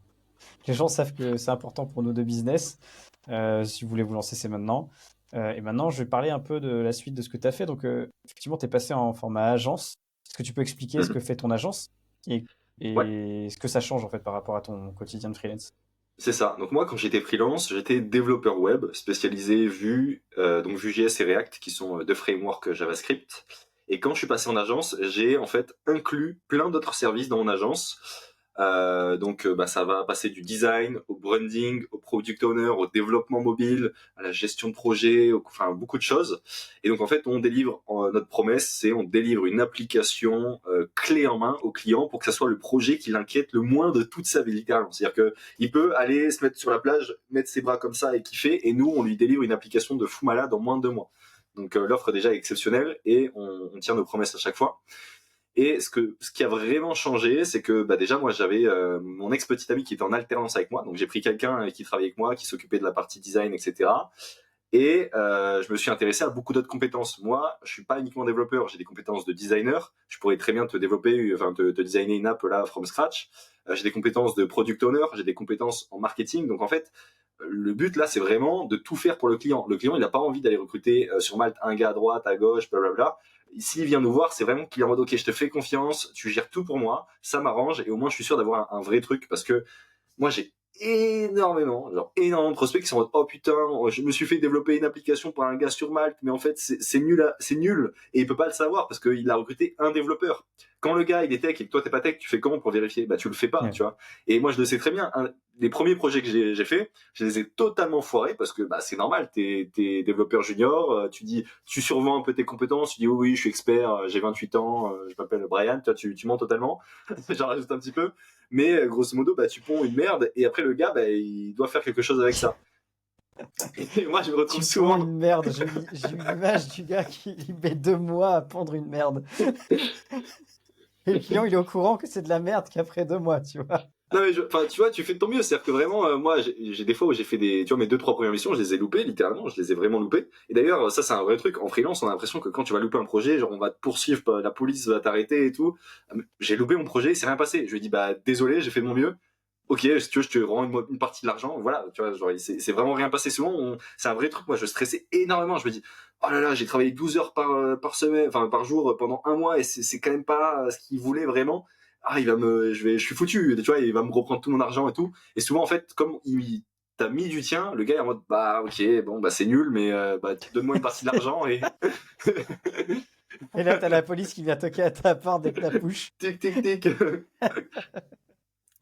les gens savent que c'est important pour nous de business. Si vous voulez vous lancer, c'est maintenant. Et maintenant, je vais parler un peu de la suite de ce que tu as fait. Donc effectivement, tu es passé en format agence. Est-ce que tu peux expliquer ce Mhm. que fait ton agence et, Ouais. et ce que ça change en fait par rapport à ton quotidien de freelance? C'est ça. Donc moi, quand j'étais freelance, j'étais développeur web spécialisé Vue, donc Vue.js et React, qui sont deux frameworks JavaScript. Et quand je suis passé en agence, j'ai en fait inclus plein d'autres services dans mon agence. Donc ça va passer du design au branding, au product owner, au développement mobile, à la gestion de projet, enfin beaucoup de choses. Et donc en fait, notre promesse, c'est on délivre une application clé en main au client pour que ça soit le projet qui l'inquiète le moins de toute sa vie littéralement. C'est-à-dire que il peut aller se mettre sur la plage, mettre ses bras comme ça et kiffer, et nous, on lui délivre une application de fou malade en moins de 2 mois. Donc l'offre déjà est exceptionnelle et on tient nos promesses à chaque fois. Et ce qui a vraiment changé, c'est que bah, déjà moi j'avais mon ex petit ami qui était en alternance avec moi, donc j'ai pris quelqu'un qui travaillait avec moi, qui s'occupait de la partie design, etc. Et je me suis intéressé à beaucoup d'autres compétences. Moi, je suis pas uniquement développeur, j'ai des compétences de designer. Je pourrais très bien te développer, enfin te designer une app là from scratch. J'ai des compétences de product owner, j'ai des compétences en marketing. Donc en fait, le but là, c'est vraiment de tout faire pour le client. Le client, il n'a pas envie d'aller recruter sur Malte un gars à droite, à gauche, blablabla. S'il vient nous voir, c'est vraiment qu'il est en mode ok, je te fais confiance, tu gères tout pour moi, ça m'arrange et au moins je suis sûr d'avoir un vrai truc parce que moi j'ai genre énormément de prospects qui sont en mode, oh putain, je me suis fait développer une application pour un gars sur Malte, mais en fait c'est nul, c'est nul, et il peut pas le savoir parce qu'il a recruté un développeur. Quand le gars il est tech et que toi t'es pas tech, tu fais comment pour vérifier? Bah tu le fais pas, Ouais. tu vois. Et moi je le sais très bien. Les premiers projets que j'ai fait, je les ai totalement foirés parce que bah c'est normal, t'es développeur junior, tu survends un peu tes compétences, tu dis oui, oui je suis expert, j'ai 28 ans, je m'appelle Brian, toi tu mens totalement, j'en rajoute un petit peu, mais grosso modo bah tu ponds une merde et après le gars bah il doit faire quelque chose avec ça. Et moi je me retrouve Tu ponds souvent. une merde. J'ai eu l'image du gars qui met 2 mois à pondre une merde. Et le client, il est au courant que c'est de la merde qu'après 2 mois, tu vois. Non mais enfin tu vois, tu fais de ton mieux, c'est-à-dire que vraiment moi j'ai des fois où j'ai fait des, tu vois, mes 2-3 premières missions, je les ai loupées littéralement, je les ai vraiment loupées. Et d'ailleurs ça c'est un vrai truc en freelance, on a l'impression que quand tu vas louper un projet, genre on va te poursuivre, la police va t'arrêter et tout. J'ai loupé mon projet, il s'est rien passé. Je lui ai dit bah désolé, j'ai fait de mon mieux. Ok, si tu veux, je te rends une partie de l'argent, voilà, tu vois, genre c'est vraiment rien passé. Souvent c'est un vrai truc, moi je stressais énormément, je me dis oh là là, j'ai travaillé 12 heures par semaine, enfin par jour pendant un mois et c'est quand même pas ce qu'il voulait vraiment. Ah, je suis foutu, tu vois, il va me reprendre tout mon argent et tout. Et souvent, en fait, comme il t'a mis du tien, le gars est en mode, bah, ok, bon, bah, c'est nul, mais, bah, donne-moi une partie de l'argent et Et là, t'as la police qui vient toquer à ta porte dès que t'as push. tic, tic, tic.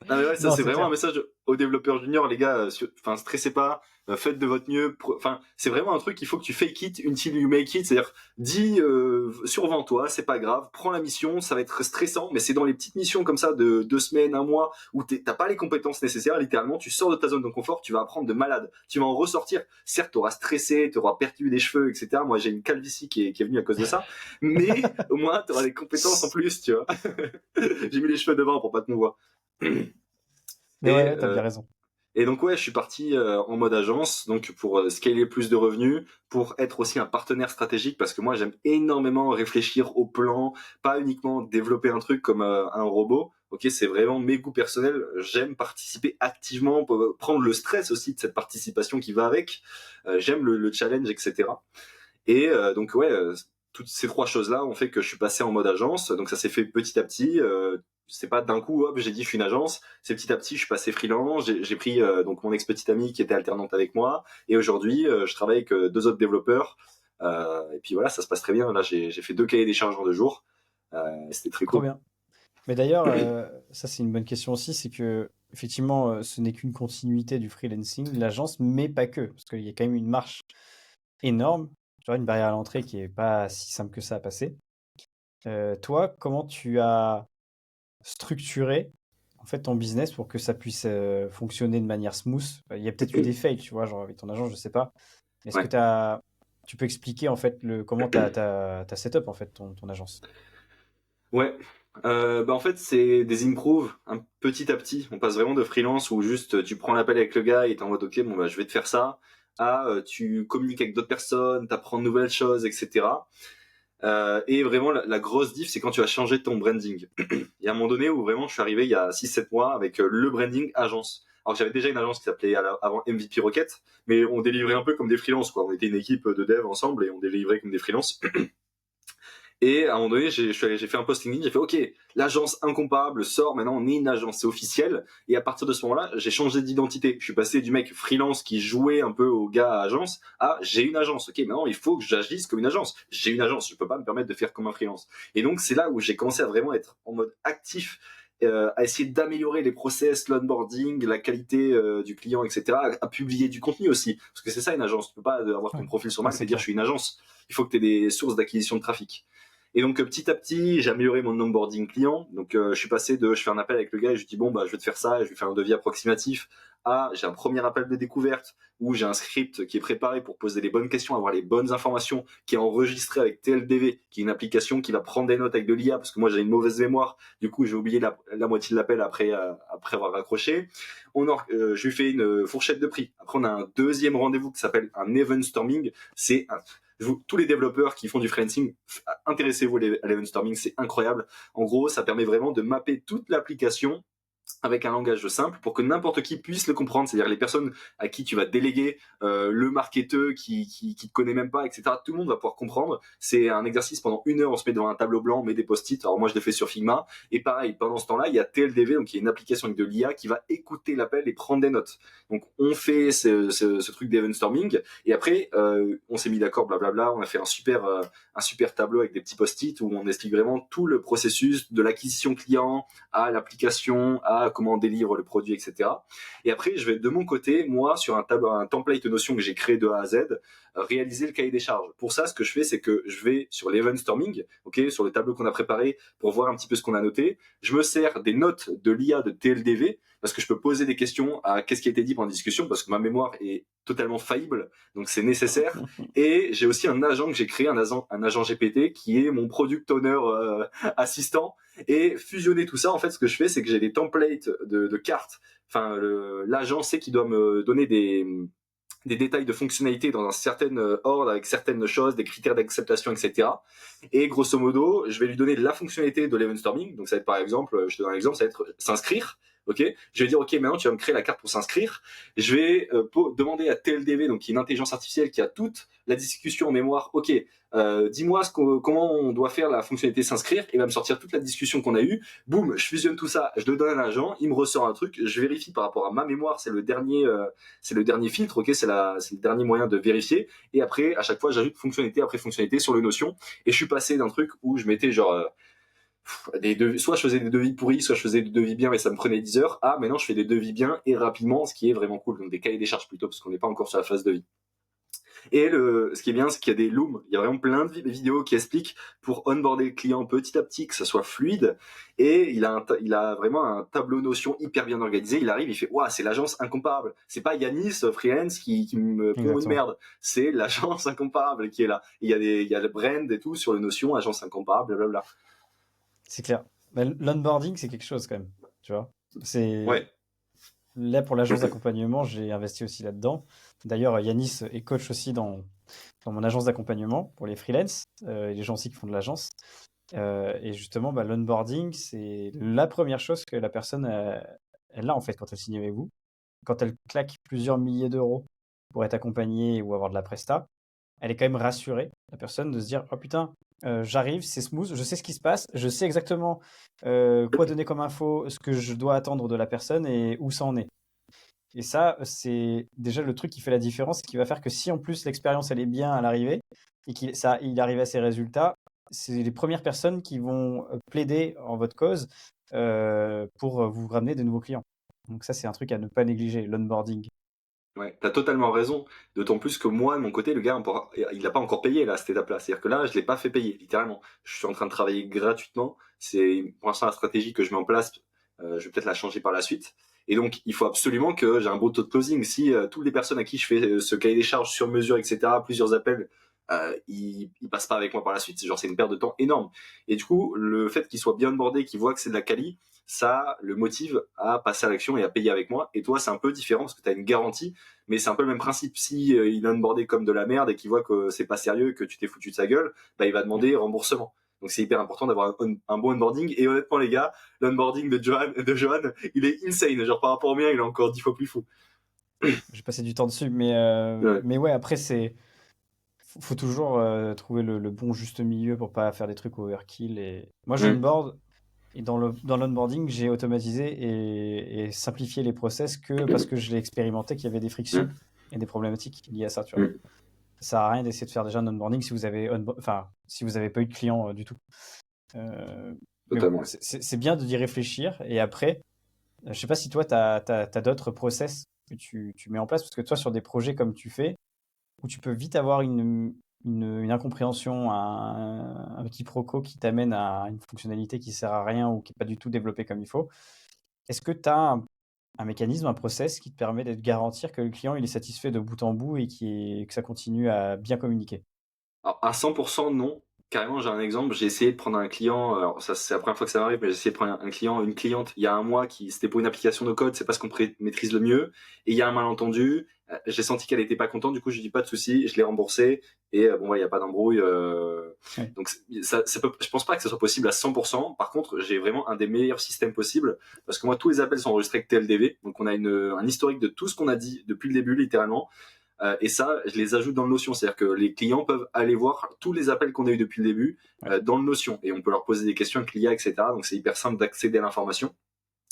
Ah mais ouais, ça Non, c'est c'est vraiment un clair. message aux développeurs juniors, les gars. Enfin, stressez pas, faites de votre mieux. Enfin, c'est vraiment un truc qu'il faut que tu fake it until you make it. C'est-à-dire, dis, survends-toi, c'est pas grave, prends la mission, ça va être stressant, mais c'est dans les petites missions comme ça de 2 semaines, un mois, où t'as pas les compétences nécessaires. Littéralement, tu sors de ta zone de confort, tu vas apprendre de malade, tu vas en ressortir. Certes, t'auras stressé, t'auras perdu des cheveux, etc. Moi, j'ai une calvitie qui est venue à cause de ça, mais au moins t'auras des compétences en plus, tu vois. J'ai mis les cheveux devant pour pas te mouvoir. Mais Et, ouais, t'as bien raison. et donc ouais, je suis parti en mode agence, donc pour scaler plus de revenus, pour être aussi un partenaire stratégique, parce que moi j'aime énormément réfléchir au plan, pas uniquement développer un truc comme un robot. Ok, c'est vraiment mes goûts personnels. J'aime participer activement, pour prendre le stress aussi de cette participation qui va avec. J'aime le challenge, etc. Et donc ouais, toutes ces trois choses-là ont fait que je suis passé en mode agence. Donc ça s'est fait petit à petit. C'est pas d'un coup, hop, j'ai dit je suis une agence. C'est petit à petit, je suis passé freelance. J'ai pris donc mon ex-petite amie qui était alternante avec moi. Et aujourd'hui, je travaille avec 2 autres développeurs. Et puis voilà, ça se passe très bien. Là, j'ai fait 2 cahiers des charges en 2 jours. C'était très Trop cool. bien. Mais d'ailleurs, ça c'est une bonne question aussi, c'est que effectivement, ce n'est qu'une continuité du freelancing, l'agence, mais pas que, parce qu'il y a quand même une marche énorme, tu vois, une barrière à l'entrée qui est pas si simple que ça à passer. Toi, comment tu as structuré en fait ton business pour que ça puisse fonctionner de manière smooth? Il y a peut-être eu des fails, tu vois, genre avec ton agence, je sais pas. Mais est-ce que Ouais. tu peux expliquer en fait comment t'as setup en fait ton agence? Ouais. Bah en fait, c'est des improves, un petit à petit. On passe vraiment de freelance où juste tu prends l'appel avec le gars et t'es en mode ok, bon bah je vais te faire ça, à tu communiques avec d'autres personnes, t'apprends de nouvelles choses, etc. Et vraiment la grosse diff, c'est quand tu vas changer ton branding. Il y a un moment donné où vraiment je suis arrivé il y a 6-7 mois avec le branding agence. Alors que j'avais déjà une agence qui s'appelait avant MVP Rocket, mais on délivrait un peu comme des freelances, quoi. On était une équipe de dev ensemble et on délivrait comme des freelances. Et à un moment donné, j'ai fait un post LinkedIn, j'ai fait OK, l'agence incomparable sort, maintenant on est une agence, c'est officiel. Et à partir de ce moment-là, j'ai changé d'identité. Je suis passé du mec freelance qui jouait un peu au gars à agence à j'ai une agence. OK, maintenant il faut que j'agisse comme une agence. J'ai une agence, je peux pas me permettre de faire comme un freelance. Et donc c'est là où j'ai commencé à vraiment être en mode actif, à essayer d'améliorer les process, l'onboarding, la qualité du client, etc. À publier du contenu aussi, parce que c'est ça une agence. Tu peux pas avoir ton Ouais, profil sur ouais, Malte c'est et dire je clair. suis une agence. Il faut que tu aies des sources d'acquisition de trafic. Et donc petit à petit, j'ai amélioré mon onboarding client. Donc je suis passé de je fais un appel avec le gars et je lui dis bon bah je vais te faire ça, et je vais faire un devis approximatif, à j'ai un premier appel de découverte où j'ai un script qui est préparé pour poser les bonnes questions, avoir les bonnes informations, qui est enregistré avec TLDV, qui est une application qui va prendre des notes avec de l'IA parce que moi j'ai une mauvaise mémoire. Du coup j'ai oublié la moitié de l'appel après avoir raccroché. Je lui fais une fourchette de prix. Après on a un deuxième rendez-vous qui s'appelle un event storming. C'est tous les développeurs qui font du freelancing, intéressez-vous à l'event storming, c'est incroyable. En gros, ça permet vraiment de mapper toute l'application avec un langage simple pour que n'importe qui puisse le comprendre. C'est-à-dire les personnes à qui tu vas déléguer, le marketeur qui te connaît même pas, etc. Tout le monde va pouvoir comprendre. C'est un exercice pendant 1 heure, on se met devant un tableau blanc, on met des post-it. Alors moi je l'ai fait sur Figma. Et pareil, pendant ce temps-là, il y a TLDV, donc il y a une application avec de l'IA qui va écouter l'appel et prendre des notes. Donc on fait ce truc d'eventstorming et après on s'est mis d'accord, blablabla. On a fait un super tableau avec des petits post-it où on explique vraiment tout le processus de l'acquisition client à l'application, à comment on délivre le produit, etc. Et après, je vais de mon côté, moi, sur un template de Notion que j'ai créé de A à Z, réaliser le cahier des charges. Pour ça, ce que je fais, c'est que je vais sur l'event storming, ok, sur le tableau qu'on a préparé pour voir un petit peu ce qu'on a noté. Je me sers des notes de l'IA de TLDV parce que je peux poser des questions à qu'est-ce qui a été dit pendant la discussion parce que ma mémoire est totalement faillible, donc c'est nécessaire. Et j'ai aussi un agent que j'ai créé, un agent GPT qui est mon product owner assistant. Et fusionner tout ça, en fait, ce que je fais, c'est que j'ai des templates de cartes. Enfin, l'agent sait qu'il doit me donner des détails de fonctionnalité dans un certain ordre, avec certaines choses, des critères d'acceptation, etc. Et grosso modo, je vais lui donner la fonctionnalité de l'event storming. Donc ça va être par exemple, je te donne un exemple, ça va être s'inscrire. Ok, je vais dire ok, maintenant tu vas me créer la carte pour s'inscrire. Je vais demander à TLDV, donc qui est une intelligence artificielle qui a toute la discussion en mémoire. Ok, dis-moi comment on doit faire la fonctionnalité s'inscrire. Il va me sortir toute la discussion qu'on a eue. Boum, je fusionne tout ça, je le donne à l'agent, il me ressort un truc, je vérifie par rapport à ma mémoire, c'est le dernier filtre, ok, c'est le dernier moyen de vérifier. Et après, à chaque fois, j'ajoute fonctionnalité après fonctionnalité sur le Notion. Et je suis passé d'un truc où je mettais genre soit je faisais des devis pourris, soit je faisais des devis bien, mais ça me prenait 10 heures. Ah, maintenant je fais des devis bien et rapidement, ce qui est vraiment cool. Donc des cahiers des charges plutôt, parce qu'on n'est pas encore sur la phase de vie. Et ce qui est bien, c'est qu'il y a des looms. Il y a vraiment plein de vidéos qui expliquent pour onboarder le client petit à petit, que ça soit fluide. Et il a vraiment un tableau Notion hyper bien organisé. Il arrive, il fait, waouh, c'est l'agence incomparable. C'est pas Yanis freelance qui me pond une merde. C'est l'agence incomparable qui est là. Et il y a le brand et tout sur le Notion, agence incomparable, blablabla. C'est clair. Mais l'onboarding, c'est quelque chose quand même. Tu vois. Ouais. Là, pour l'agence d'accompagnement, j'ai investi aussi là-dedans. D'ailleurs, Yanis est coach aussi dans mon agence d'accompagnement pour les freelances et les gens aussi qui font de l'agence. Et justement, l'onboarding, c'est la première chose que la personne elle a en fait quand elle signe avec vous. Quand elle claque plusieurs milliers d'euros pour être accompagnée ou avoir de la presta, elle est quand même rassurée, la personne, de se dire oh putain, j'arrive, c'est smooth, je sais ce qui se passe, je sais exactement quoi donner comme info, ce que je dois attendre de la personne et où ça en est. Et ça, c'est déjà le truc qui fait la différence et qui va faire que si en plus l'expérience elle est bien à l'arrivée et il arrive à ses résultats, c'est les premières personnes qui vont plaider en votre cause pour vous ramener de nouveaux clients. Donc ça, c'est un truc à ne pas négliger, l'onboarding. Ouais, t'as totalement raison. D'autant plus que moi, de mon côté, le gars, il n'a pas encore payé là, à cette étape-là. C'est-à-dire que là, je l'ai pas fait payer, littéralement. Je suis en train de travailler gratuitement. C'est pour l'instant la stratégie que je mets en place. Je vais peut-être la changer par la suite. Et donc, il faut absolument que j'ai un beau taux de closing. Si toutes les personnes à qui je fais ce cahier des charges sur mesure, etc., plusieurs appels, ils passent pas avec moi par la suite. C'est une perte de temps énorme. Et du coup, le fait qu'il soit bien onboardé, qu'il voit que c'est de la quali, ça le motive à passer à l'action et à payer avec moi. Et toi, c'est un peu différent parce que tu as une garantie, mais c'est un peu le même principe. Si il est onboardé comme de la merde et qu'il voit que c'est pas sérieux, que tu t'es foutu de sa gueule, il va demander remboursement. Donc c'est hyper important d'avoir un bon onboarding. Et honnêtement, les gars, l'onboarding de Johan, il est insane. Genre par rapport au mien, il est encore 10 fois plus fou. J'ai passé du temps dessus, Ouais. mais ouais, après, faut toujours trouver le bon juste milieu pour pas faire des trucs overkill. Et moi, Mm. j'onboard. Et dans l'onboarding, j'ai automatisé et simplifié les process que parce que je l'ai expérimenté qu'il y avait des frictions Mm. et des problématiques liées à ça, tu vois. Mm. Ça sert à rien d'essayer de faire déjà un onboarding si vous avez, si vous avez pas eu de client du tout. Mais bon, Totalement. Ouais. c'est bien d'y réfléchir. Et après, je sais pas si toi, tu as d'autres process que tu mets en place, parce que toi, sur des projets comme tu fais, où tu peux vite avoir une incompréhension, un petit proco qui t'amène à une fonctionnalité qui sert à rien ou qui n'est pas du tout développée comme il faut. Est-ce que tu as un mécanisme, un process qui te permet de garantir que le client il est satisfait de bout en bout et que ça continue à bien communiquer? Alors, à 100% non, carrément, j'ai un exemple. J'ai essayé de prendre un client. Alors ça, c'est la première fois que ça m'arrive, mais j'ai essayé de prendre un client, une cliente, il y a un mois, qui c'était pour une application de code. C'est pas ce qu'on maîtrise le mieux. Et il y a un malentendu. J'ai senti qu'elle était pas contente. Du coup, je lui dis pas de souci. Je l'ai remboursé. Et bon, ouais, il y a pas d'embrouille. Ouais. Donc je pense pas que ce soit possible à 100%. Par contre, j'ai vraiment un des meilleurs systèmes possibles parce que moi, tous les appels sont enregistrés avec TLDV. Donc on a un historique de tout ce qu'on a dit depuis le début, littéralement. Et ça, je les ajoute dans le Notion. C'est-à-dire que les clients peuvent aller voir tous les appels qu'on a eu depuis le début dans le Notion. Et on peut leur poser des questions avec l'IA, etc. Donc c'est hyper simple d'accéder à l'information.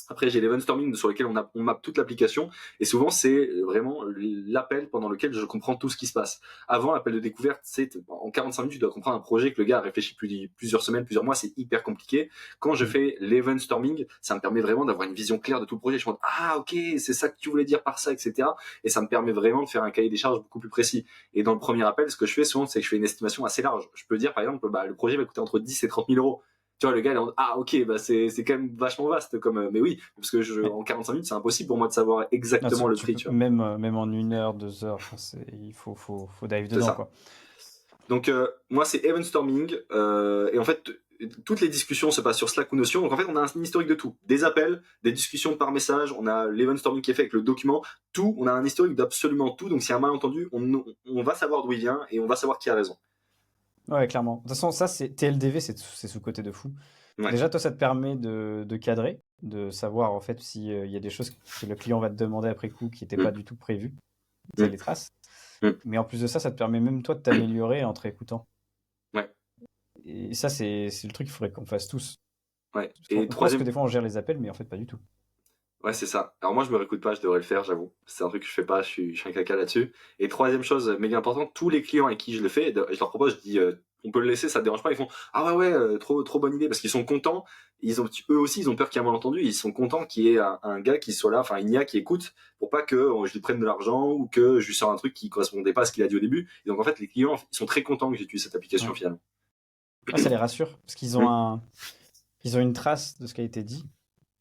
Après, j'ai l'event storming sur lequel on mappe toute l'application. Et souvent, c'est vraiment l'appel pendant lequel je comprends tout ce qui se passe. Avant, l'appel de découverte, c'est en 45 minutes, tu dois comprendre un projet que le gars a réfléchi plusieurs semaines, plusieurs mois. C'est hyper compliqué. Quand je fais l'event storming, ça me permet vraiment d'avoir une vision claire de tout le projet. Je me dis, ah, ok, c'est ça que tu voulais dire par ça, etc. Et ça me permet vraiment de faire un cahier des charges beaucoup plus précis. Et dans le premier appel, ce que je fais souvent, c'est que je fais une estimation assez large. Je peux dire, par exemple, le projet va coûter entre 10 et 30 000 euros. Tu vois, le gars, il est en mode, ah, ok, bah, c'est quand même vachement vaste comme, mais oui, parce que Ouais. en 45 minutes, c'est impossible pour moi de savoir Non, exactement le tu prix, peux tu vois. même en 1 heure, 2 heures, enfin, il faut dive C'est dedans, ça. quoi. Donc, moi, c'est event storming, et en fait, toutes les discussions se passent sur Slack ou Notion. Donc, en fait, on a un historique de tout. Des appels, des discussions par message, on a l'event storming qui est fait avec le document, tout, on a un historique d'absolument tout. Donc, s'il y a un malentendu, on va savoir d'où il vient et on va savoir qui a raison. Ouais, clairement. De toute façon, ça, c'est TLDV, c'est sous-côté de fou. Ouais. Déjà, toi, ça te permet de cadrer, de savoir en fait s'il y a des choses que le client va te demander après coup qui n'étaient pas Mm, du tout prévues. Tu as mm, les traces. mm. Mais en plus de ça, ça te permet même toi de t'améliorer en te réécoutant. Ouais, Et ça, c'est le truc qu'il faudrait qu'on fasse tous. ouais. Parce Et qu'on pense que troisième, des fois on gère les appels, mais en fait pas du tout. ouais, c'est ça. Alors moi, je me réécoute pas, je devrais le faire, j'avoue. C'est un truc que je fais pas, je suis un caca là-dessus. Et troisième chose méga importante, tous les clients avec qui je le fais, je leur propose, je dis, on peut le laisser, ça te dérange pas. Ils font, ah ouais, ouais, trop bonne idée, parce qu'ils sont contents. Eux aussi, ils ont peur qu'il y ait un malentendu. Ils sont contents qu'il y ait un gars qui soit là, enfin une IA qui écoute, pour pas que je lui prenne de l'argent ou que je lui sors un truc qui correspondait pas à ce qu'il a dit au début. Et donc en fait, les clients, ils sont très contents que j'utilise cette application Ouais. finalement. Ah, ça les rassure, parce qu'ils ont Hum, ils ont une trace de ce qui a été dit.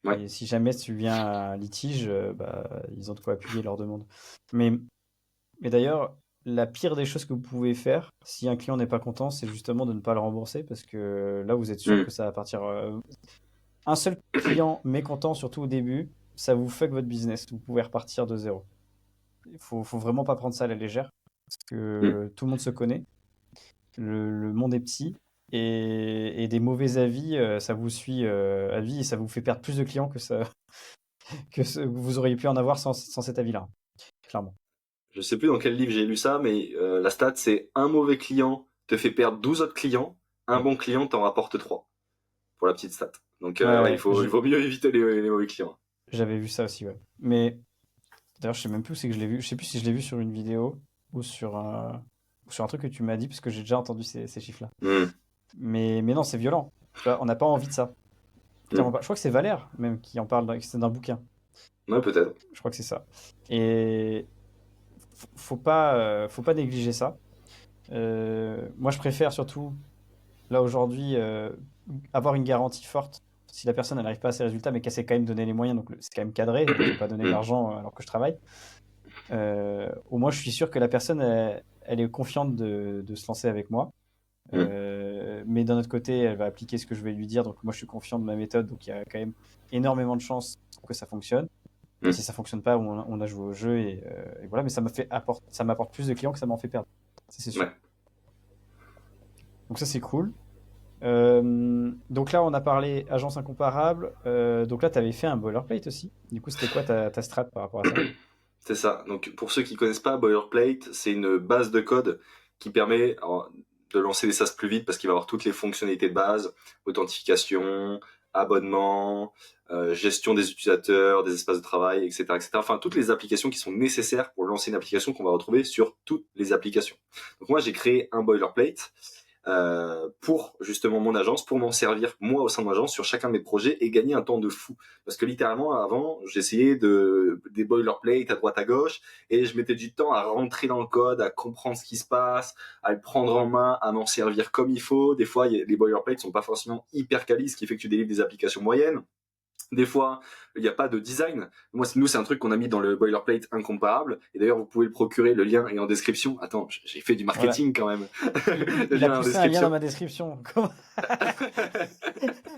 ouais. Et si jamais tu viens à litige, bah, ils ont de quoi appuyer leur demande. Mais, mais d'ailleurs, la pire des choses que vous pouvez faire, si un client n'est pas content, c'est justement de ne pas le rembourser, parce que là, vous êtes sûr Hum, que ça va partir. Un seul client mécontent, surtout au début, ça vous fuck votre business. Vous pouvez repartir de zéro. Faut vraiment pas prendre ça à la légère, parce hum. que tout le monde se connaît. Le monde est petit et des mauvais avis, ça vous suit à vie et ça vous fait perdre plus de clients que, ça, vous auriez pu en avoir sans cet avis-là, clairement. Je sais plus dans quel livre j'ai lu ça, mais la stat, c'est un mauvais client te fait perdre 12 autres clients, un Ouais, bon client t'en rapporte 3, pour la petite stat. Donc ouais, ouais, ouais, il vaut mieux éviter les mauvais clients. j'avais vu ça aussi, ouais. Mais d'ailleurs, je sais même plus où c'est que je l'ai vu. Je sais plus si je l'ai vu sur une vidéo ou sur un truc que tu m'as dit, parce que j'ai déjà entendu ces chiffres-là. Hmm, Mais non, c'est violent. Tu vois, on n'a pas envie de ça. hmm. Clairement pas. Je crois que c'est Valère même qui en parle, c'est d'un bouquin. Ouais, peut-être. Je crois que c'est ça. Et faut pas négliger ça. Moi, je préfère surtout, là aujourd'hui, avoir une garantie forte si la personne elle n'arrive pas à ses résultats, mais qu'elle s'est quand même donné les moyens, donc c'est quand même cadré, donc je ne vais pas donner de Hmm, l'argent alors que je travaille. Au moins, je suis sûr que la personne, elle est confiante de se lancer avec moi. hmm, Mais d'un autre côté, elle va appliquer ce que je vais lui dire, donc moi, je suis confiant de ma méthode, donc il y a quand même énormément de chances pour que ça fonctionne. Et hmm. si ça fonctionne pas, on a joué au jeu et voilà, mais ça m'apporte plus de clients que ça m'en fait perdre. Ça, c'est sûr. Ouais. Donc ça, c'est cool. Donc là, on a parlé agence incomparable. Donc là, tu avais fait un boilerplate aussi. Du coup, c'était quoi ta strat par rapport à ça? C'est ça. Donc pour ceux qui connaissent pas, Boilerplate, c'est une base de code qui permet de lancer des SaaS plus vite parce qu'il va avoir toutes les fonctionnalités de base, authentification, abonnement, gestion des utilisateurs, des espaces de travail, etc., etc. Enfin, toutes les applications qui sont nécessaires pour lancer une application qu'on va retrouver sur toutes les applications. Donc moi, j'ai créé un boilerplate pour justement mon agence, pour m'en servir moi au sein de mon agence sur chacun de mes projets et gagner un temps de fou. Parce que littéralement avant, j'essayais des boilerplates à droite à gauche et je mettais du temps à rentrer dans le code, à comprendre ce qui se passe, à le prendre en main, à m'en servir comme il faut. Des fois, les boilerplates sont pas forcément hyper quali, ce qui fait que tu délivres des applications moyennes. Des fois, il n'y a pas de design. Nous, c'est un truc qu'on a mis dans le boilerplate incomparable. Et d'ailleurs, vous pouvez le procurer. Le lien est en description. Attends, j'ai fait du Voilà. marketing quand même. Le Il a lien est en poussé un lien dans description. ma description.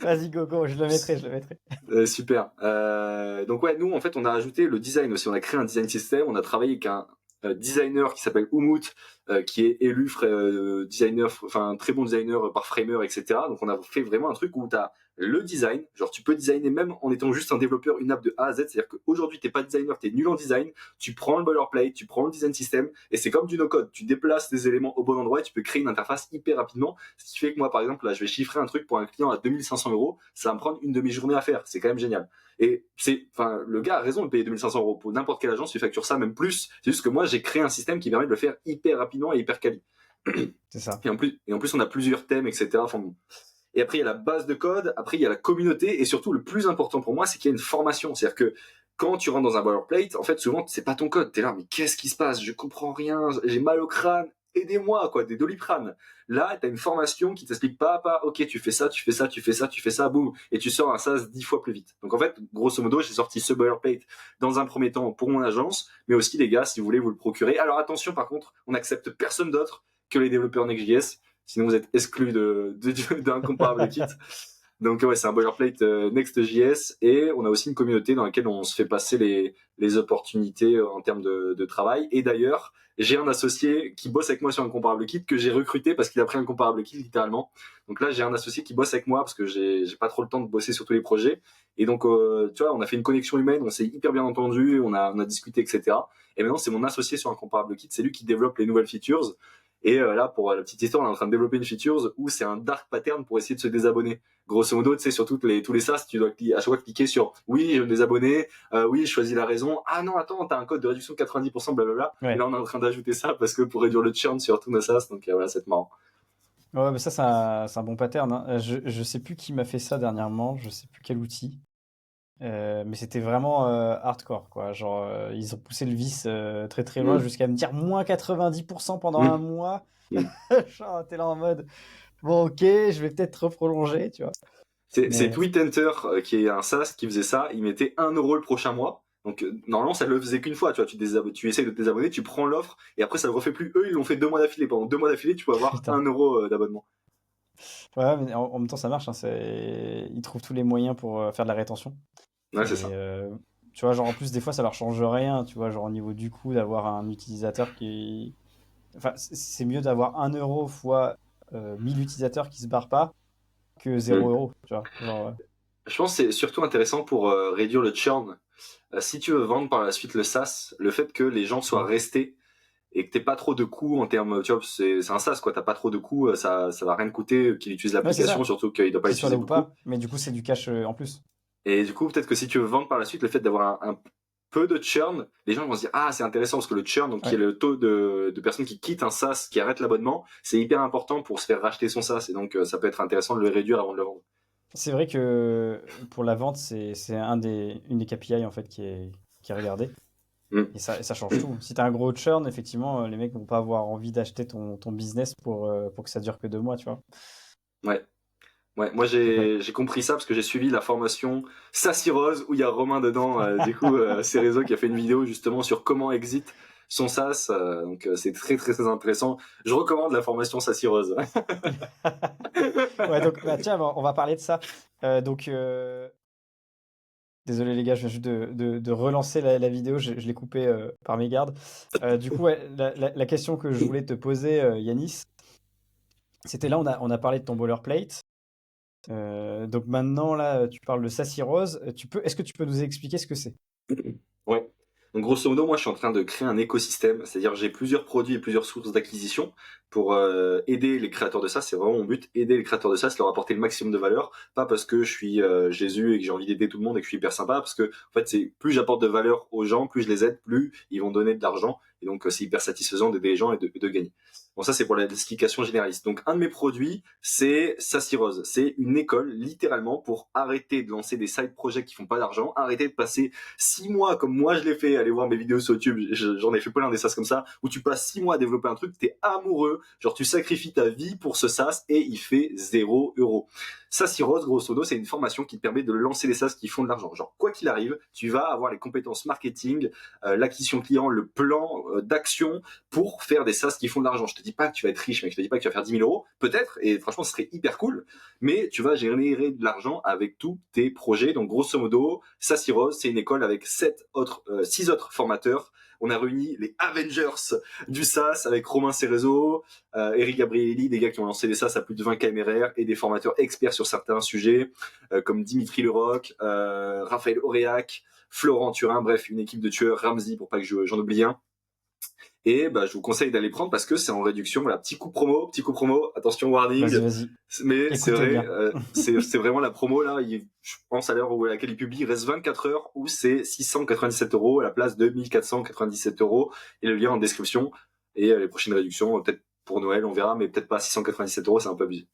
Vas-y, go, je le mettrai. Super. Donc ouais, nous en fait on a ajouté le design aussi. On a créé un design system. On a travaillé avec un designer qui s'appelle Umut, qui est élu designer, enfin un très bon designer par Framer, etc. Donc on a fait vraiment un truc où tu as le design, genre tu peux designer même en étant juste un développeur une app de A à Z. C'est-à-dire qu'aujourd'hui t'es pas designer, t'es nul en design. Tu prends le boilerplate, tu prends le design system et c'est comme du no-code. Tu déplaces les éléments au bon endroit et tu peux créer une interface hyper rapidement. Ce qui fait que moi par exemple là je vais chiffrer un truc pour un client à 2500 €, ça va me prendre une demi-journée à faire. C'est quand même génial. Et le gars a raison de payer 2500 € pour n'importe quelle agence, tu factures ça même plus. C'est juste que moi, j'ai créé un système qui permet de le faire hyper rapidement et hyper quali. C'est ça. Et en plus, on a plusieurs thèmes, etc. Enfin, bon. Et après, il y a la base de code, après, il y a la communauté, et surtout, le plus important pour moi, c'est qu'il y a une formation. C'est-à-dire que quand tu rentres dans un boilerplate, en fait, souvent, c'est pas ton code. T'es là, mais qu'est-ce qui se passe? Je comprends rien, j'ai mal au crâne, aidez-moi, quoi, des doliprane. Là, t'as une formation qui t'explique pas à pas, ok, tu fais ça, tu fais ça, tu fais ça, tu fais ça, boum, et tu sors un SaaS 10 fois plus vite. Donc en fait, grosso modo, j'ai sorti ce boilerplate dans un premier temps pour mon agence, mais aussi les gars, si vous voulez vous le procurer. Alors attention, par contre, on n'accepte personne d'autre que les développeurs Next.js, sinon vous êtes exclus d'un comparable kit. Donc ouais, c'est un boilerplate Next.js et on a aussi une communauté dans laquelle on se fait passer les opportunités en termes de travail. Et d'ailleurs, j'ai un associé qui bosse avec moi sur un comparable kit que j'ai recruté parce qu'il a pris un comparable kit littéralement. Donc là, j'ai un associé qui bosse avec moi parce que j'ai pas trop le temps de bosser sur tous les projets. Et donc, tu vois, on a fait une connexion humaine, on s'est hyper bien entendu, on a discuté, etc. Et maintenant, c'est mon associé sur un comparable kit, c'est lui qui développe les nouvelles features. Et là, pour la petite histoire, on est en train de développer une feature où c'est un dark pattern pour essayer de se désabonner. Grosso modo, tu sais, sur tous les SaaS, tu dois à chaque fois cliquer sur oui, je veux me désabonner, oui, je choisis la raison. Ah non, attends, t'as un code de réduction de 90%, blablabla. Ouais. Et là, on est en train d'ajouter ça parce que pour réduire le churn sur tous nos SaaS. Donc voilà, c'est marrant. Ouais, mais ça, c'est un bon pattern, hein. Je sais plus qui m'a fait ça dernièrement, je sais plus quel outil. Mais c'était vraiment hardcore, quoi. Genre, ils ont poussé le vice très très loin jusqu'à me dire moins 90% pendant un mois. Genre, t'es là en mode, bon, ok, je vais peut-être prolonger, tu vois. C'est Mais Tweetenter qui est un SaaS qui faisait ça. Il mettait 1 € le prochain mois. Donc normalement ça le faisait qu'une fois, tu vois, tu essayes de te désabonner, tu prends l'offre et après ça le refait plus. Eux ils l'ont fait 2 mois d'affilée. Pendant 2 mois d'affilée tu peux avoir putain. 1 € d'abonnement. Ouais, mais en même temps, ça marche, hein, ils trouvent tous les moyens pour faire de la rétention. Ouais, c'est Et ça. tu vois, genre en plus, des fois, ça leur change rien, tu vois, genre au niveau du coût, d'avoir un utilisateur qui. Enfin, c'est mieux d'avoir 1 € fois 1000 utilisateurs qui se barrent pas que 0 €, tu vois. Genre, Je pense que c'est surtout intéressant pour réduire le churn. Si tu veux vendre par la suite le SaaS, le fait que les gens soient ouais, restés et que t'aies pas trop de coûts en termes, tu vois, c'est un SaaS quoi, t'as pas trop de coûts, ça va rien te coûter qu'il utilise ouais, c'est l'application, ça, surtout qu'il doit pas qu'il soit là l'utiliser ou beaucoup. pas, mais du coup, c'est du cash en plus. Et du coup, peut-être que si tu veux vendre par la suite, le fait d'avoir un peu de churn, les gens vont se dire ah c'est intéressant parce que le churn, donc qui est Ouais, le taux de personnes qui quittent un SaaS, qui arrêtent l'abonnement, c'est hyper important pour se faire racheter son SaaS et donc ça peut être intéressant de le réduire avant de le vendre. c'est vrai que pour la vente, c'est une des KPI en fait qui est regardée. Mm. Et ça change tout. Si tu as un gros churn, effectivement, les mecs vont pas avoir envie d'acheter ton business pour que ça dure que 2 mois, tu vois. Ouais. Ouais, moi Donc, ouais. j'ai compris ça parce que j'ai suivi la formation Sassy Rose où il y a Romain dedans, du coup c'est réseau qui a fait une vidéo justement sur comment exit son SaaS, donc c'est très très très intéressant. Je recommande la formation Sassy Rose. Ouais, donc, bah, tiens, on va parler de ça. Donc, désolé les gars, je viens juste de relancer la vidéo, je l'ai coupée par mégarde. Du coup, ouais, la question que je voulais te poser, Yanis, c'était là, on a parlé de ton boilerplate. Donc maintenant, là, tu parles de Sassy Rose. Est-ce que tu peux nous expliquer ce que c'est? Ouais. Donc grosso modo, moi je suis en train de créer un écosystème, c'est-à-dire j'ai plusieurs produits et plusieurs sources d'acquisition pour aider les créateurs de SaaS. C'est vraiment mon but, aider les créateurs de SaaS, leur apporter le maximum de valeur. Pas parce que je suis Jésus et que j'ai envie d'aider tout le monde et que je suis hyper sympa, parce que en fait c'est plus j'apporte de valeur aux gens, plus je les aide, plus ils vont donner de l'argent. Et donc c'est hyper satisfaisant d'aider les gens et de gagner. Bon, ça, c'est pour l'explication généraliste. Donc, un de mes produits, c'est Sassy Rose. C'est une école, littéralement, pour arrêter de lancer des side projects qui font pas d'argent, arrêter de passer 6 mois, comme moi je l'ai fait, aller voir mes vidéos sur YouTube, j'en ai fait plein des SaaS comme ça, où tu passes 6 mois à développer un truc, t'es amoureux, genre tu sacrifies ta vie pour ce SaaS et il fait 0 €. Sassy Rose, grosso modo, c'est une formation qui te permet de lancer des SaaS qui font de l'argent. Genre, quoi qu'il arrive, tu vas avoir les compétences marketing, l'acquisition client, le plan d'action pour faire des SaaS qui font de l'argent. Je te dis pas que tu vas être riche, mais je te dis pas que tu vas faire 10 000 €. Peut-être, et franchement, ce serait hyper cool, mais tu vas générer de l'argent avec tous tes projets. Donc, grosso modo, Sassy Rose, c'est une école avec 6 autres formateurs. On a réuni les Avengers du SaaS avec Romain Cerezo, Eric Gabrielli, des gars qui ont lancé des SaaS à plus de 20 KMRR et des formateurs experts sur certains sujets, comme Dimitri Leroc, Raphaël Auréac, Florent Turin, bref, une équipe de tueurs, Ramsey, pour pas que j'en oublie un. Et je vous conseille d'aller prendre parce que c'est en réduction. Voilà, petit coup promo, attention warning. Vas-y. Mais c'est Écoutez vrai, bien. c'est vraiment la promo là. Je pense à l'heure à laquelle il publie, il reste 24 heures où c'est 697 € à la place de 1497 €. Et le lien en description. Et les prochaines réductions, peut-être pour Noël, on verra, mais peut-être pas 697 €, c'est un peu abusé.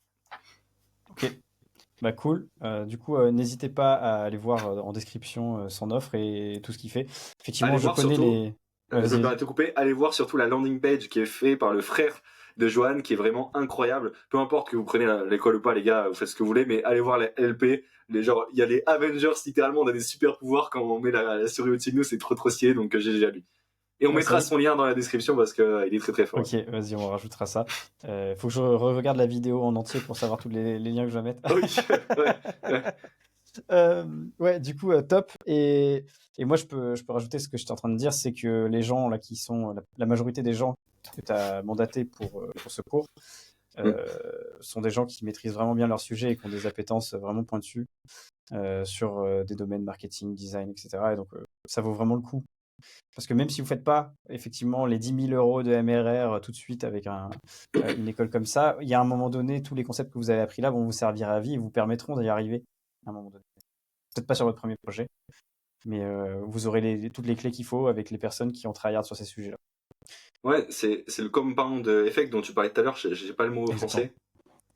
Ok. Bah cool. Du coup, n'hésitez pas à aller voir en description son offre et tout ce qu'il fait. Effectivement, Allez je voir connais surtout, les. Ouais, je me vas-y, permets vas-y. de te couper, allez voir surtout la landing page qui est faite par le frère de Johan, qui est vraiment incroyable. Peu importe que vous prenez l'école ou pas, les gars, vous faites ce que vous voulez, mais allez voir les LP. Genre, il y a les Avengers, littéralement, on a des super pouvoirs quand on met la souris au-dessus de nous, c'est trop stylé, donc GG à lui. Et on Ouais, c'est mettra vrai. son lien dans la description parce que il est très fort. Ok, vas-y, on rajoutera ça. Faut que je regarde la vidéo en entier pour savoir tous les liens que je vais mettre. Oui, ouais, ouais. Euh, ouais, du coup, top. Et moi, je peux rajouter ce que j'étais en train de dire, c'est que les gens là qui sont, la majorité des gens que tu as mandatés pour ce cours Mm. sont des gens qui maîtrisent vraiment bien leur sujet et qui ont des appétences vraiment pointues sur des domaines marketing, design, etc. Et donc, ça vaut vraiment le coup. Parce que même si vous ne faites pas effectivement les 10 000 € de MRR tout de suite avec une école comme ça, il y a un moment donné, tous les concepts que vous avez appris là vont vous servir à vie et vous permettront d'y arriver à un moment donné. Peut-être pas sur votre premier projet, mais vous aurez toutes les clés qu'il faut avec les personnes qui ont tryhard sur ces sujets-là. Ouais, c'est le compound effect dont tu parlais tout à l'heure, j'ai pas le mot Exactement. français.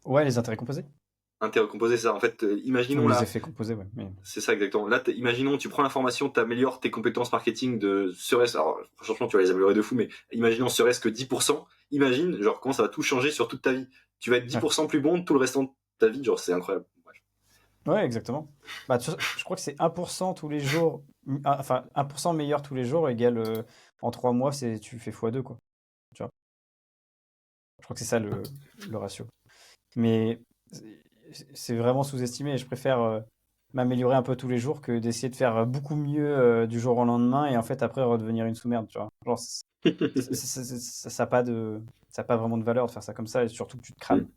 Ouais, les intérêts composés. Intérêt composé, ça. En fait, Ou imaginons les là, effets composés, ouais. Mais... c'est ça exactement. Là, imaginons, tu prends l'information, tu améliores tes compétences marketing de serait-ce, alors franchement, tu vas les améliorer de fou, mais imaginons serait-ce que 10%. Imagine, genre, comment ça va tout changer sur toute ta vie. Tu vas être Ouais. 10% plus bon tout le restant de ta vie, genre, c'est incroyable. Bref. Ouais, exactement. Bah, je crois que c'est 1% tous les jours, enfin 1% meilleur tous les jours égale en 3 mois, tu fais x2, quoi. Tu vois. Je crois que c'est ça le ratio. Mais c'est vraiment sous-estimé et je préfère m'améliorer un peu tous les jours que d'essayer de faire beaucoup mieux du jour au lendemain et en fait après redevenir une sous-merde, tu vois. Genre, ça n'a pas ça a pas vraiment de valeur de faire ça comme ça et surtout que tu te crames.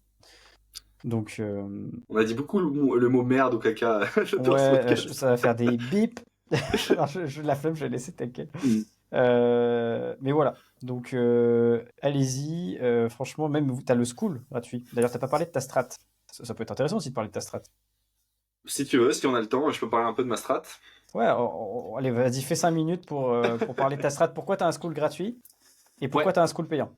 Donc, On a dit beaucoup le mot merde ou caca dans ce ouais, podcast. ça va faire des bips. Alors, la flemme, je vais laisser tel quel. Mm. Mais voilà. Donc, allez-y. Franchement, même tu as le school gratuit. D'ailleurs, tu n'as pas parlé de ta strat. Ça peut être intéressant aussi de parler de ta strat. Si tu veux, si on a le temps, je peux parler un peu de ma strat. Ouais, allez, vas-y, fais 5 minutes pour parler de ta strat. Pourquoi tu as un school gratuit et Ouais. pourquoi tu as un school payant?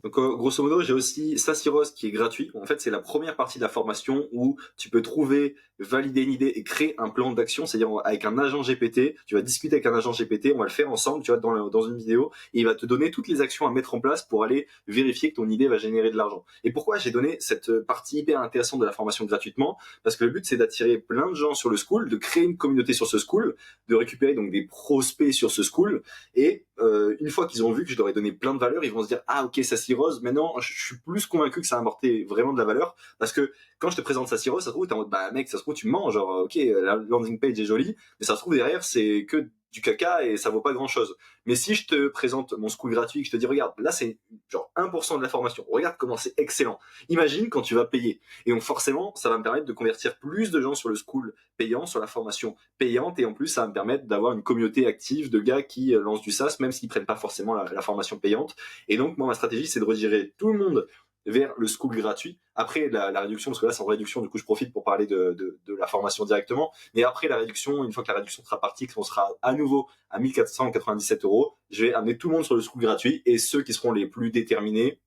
Donc, grosso modo, j'ai aussi Sassy Rose qui est gratuit. En fait, c'est la première partie de la formation où tu peux trouver, valider une idée et créer un plan d'action. C'est-à-dire, avec un agent GPT, tu vas discuter avec un agent GPT, on va le faire ensemble, tu vois, dans une vidéo, et il va te donner toutes les actions à mettre en place pour aller vérifier que ton idée va générer de l'argent. Et pourquoi j'ai donné cette partie hyper intéressante de la formation gratuitement? Parce que le but, c'est d'attirer plein de gens sur le school, de créer une communauté sur ce school, de récupérer donc des prospects sur ce school, et une fois qu'ils ont vu que je leur ai donné plein de valeur, ils vont se dire ah ok Sassy Rose, maintenant je suis plus convaincu que ça a apporté vraiment de la valeur parce que quand je te présente Sassy Rose, ça se trouve t'es en mode bah mec, ça se trouve tu mens, genre ok la landing page est jolie, mais ça se trouve derrière c'est que du caca et ça vaut pas grand chose. Mais si je te présente mon school gratuit, que je te dis regarde là c'est genre 1% de la formation, regarde comment c'est excellent. Imagine quand tu vas payer et donc forcément ça va me permettre de convertir plus de gens sur le school payant, sur la formation payante et en plus ça va me permettre d'avoir une communauté active de gars qui lancent du SaaS même s'ils prennent pas forcément la formation payante. Et donc moi ma stratégie c'est de rediriger tout le monde vers le school gratuit. Après la réduction, parce que là c'est en réduction, du coup je profite pour parler de la formation directement. Mais après la réduction, une fois que la réduction sera partie, qu'on sera à nouveau à 1497 €, je vais amener tout le monde sur le school gratuit et ceux qui seront les plus déterminés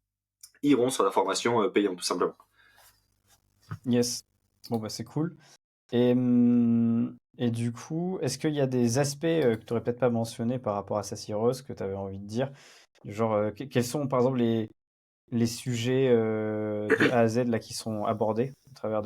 iront sur la formation payante, tout simplement. Yes. Bon, bah, c'est cool. Et du coup, est-ce qu'il y a des aspects que tu n'aurais peut-être pas mentionnés par rapport à Sassy Rose que tu avais envie de dire? Genre, quels sont par exemple les sujets de A à Z là, qui sont abordés au travers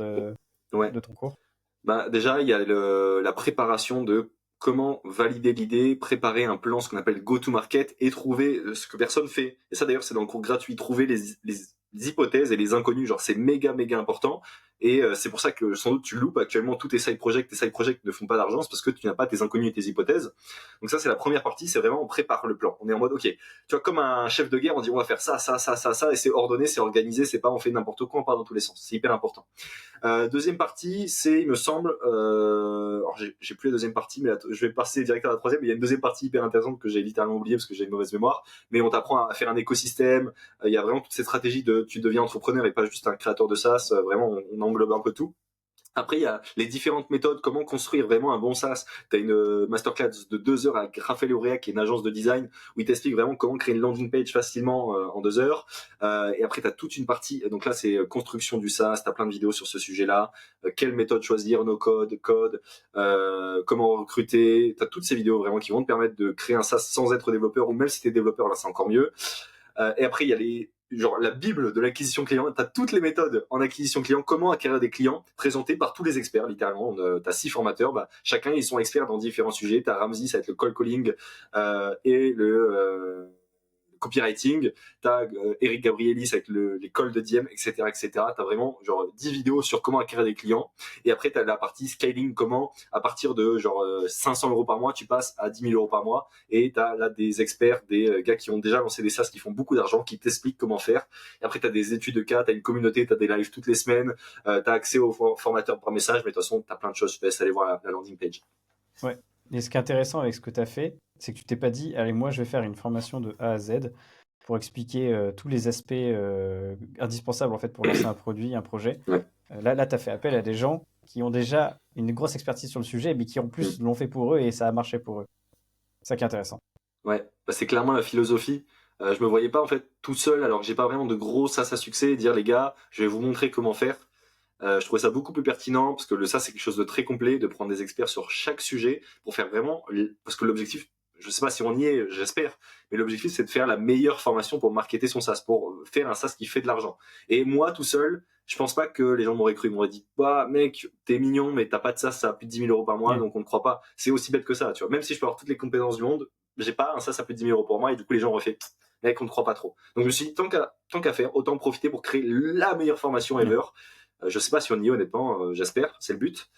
Ouais. de ton cours? Bah, déjà, il y a la préparation de comment valider l'idée, préparer un plan, ce qu'on appelle go-to-market, et trouver ce que personne fait. Et ça, d'ailleurs, c'est dans le cours gratuit, trouver les hypothèses et les inconnus. Genre, c'est méga, méga important. Et c'est pour ça que sans doute tu loupes actuellement tous tes side projects. Tes side projects ne font pas d'argent, c'est parce que tu n'as pas tes inconnus et tes hypothèses. Donc ça, c'est la première partie, c'est vraiment on prépare le plan. On est en mode, ok, tu vois, comme un chef de guerre, on dit on va faire ça, ça, ça, ça, ça, et c'est ordonné, c'est organisé, c'est pas on fait n'importe quoi, on part dans tous les sens. C'est hyper important. Deuxième partie, c'est, il me semble, alors j'ai plus la deuxième partie, mais je vais passer direct à la troisième. Mais il y a une deuxième partie hyper intéressante que j'ai littéralement oubliée parce que j'ai une mauvaise mémoire. Mais on t'apprend à faire un écosystème. Il y a vraiment toute cette stratégie de tu deviens entrepreneur et pas juste un créateur de SaaS. Vraiment, on englobe un peu tout. Après, il y a les différentes méthodes, comment construire vraiment un bon SaaS. Tu as une masterclass de 2 heures avec Raphaël Auréa, qui est une agence de design, où il t'explique vraiment comment créer une landing page facilement en 2 heures. Et après, tu as toute une partie, donc là, c'est construction du SaaS, tu as plein de vidéos sur ce sujet-là. Quelle méthode choisir, no code, comment recruter. Tu as toutes ces vidéos vraiment qui vont te permettre de créer un SaaS sans être développeur, ou même si tu es développeur, là, c'est encore mieux. Et après, il y a genre la bible de l'acquisition client. Tu as toutes les méthodes en acquisition client, comment acquérir des clients, présentées par tous les experts, littéralement. Tu as 6 formateurs, chacun, ils sont experts dans différents sujets. Tu as Ramsey, ça va être le cold calling et le copywriting, t'as Eric Gabrielis avec les calls de DM, etc., etc. T'as vraiment genre 10 vidéos sur comment acquérir des clients. Et après, t'as la partie scaling, comment à partir de genre 500 euros par mois, tu passes à 10 000 euros par mois. Et t'as là des experts, des gars qui ont déjà lancé des SaaS, qui font beaucoup d'argent, qui t'expliquent comment faire. Et après, t'as des études de cas, t'as une communauté, t'as des lives toutes les semaines, t'as accès aux formateurs par message, mais de toute façon, t'as plein de choses. Je te laisse aller voir la landing page. Ouais. Et ce qui est intéressant avec ce que tu as fait, c'est que tu t'es pas dit, allez, moi je vais faire une formation de A à Z pour expliquer tous les aspects indispensables en fait pour lancer un produit, un projet. Ouais. Là, tu as fait appel à des gens qui ont déjà une grosse expertise sur le sujet, mais qui en plus Mm. l'ont fait pour eux et ça a marché pour eux. C'est ça qui est intéressant. Ouais, c'est clairement la philosophie. Je me voyais pas en fait tout seul alors que j'ai pas vraiment de gros SaaS à succès et dire les gars, je vais vous montrer comment faire. Je trouvais ça beaucoup plus pertinent parce que le SaaS c'est quelque chose de très complet, de prendre des experts sur chaque sujet pour faire vraiment parce que l'objectif, je sais pas si on y est, j'espère, mais l'objectif c'est de faire la meilleure formation pour marketer son SaaS, pour faire un SaaS qui fait de l'argent. Et moi tout seul, je pense pas que les gens m'auraient cru, ils m'auraient dit bah mec, t'es mignon mais t'as pas de SaaS, ça a plus de 10 000 euros par mois Ouais. donc on ne croit pas. C'est aussi bête que ça, tu vois. Même si je peux avoir toutes les compétences du monde, j'ai pas un SaaS à plus de 10 000 euros pour moi et du coup les gens auraient fait mec on ne croit pas trop. Donc je me suis dit tant qu'à faire, autant profiter pour créer la meilleure formation Ouais. ever. Je sais pas si on y est honnêtement, j'espère, c'est le but.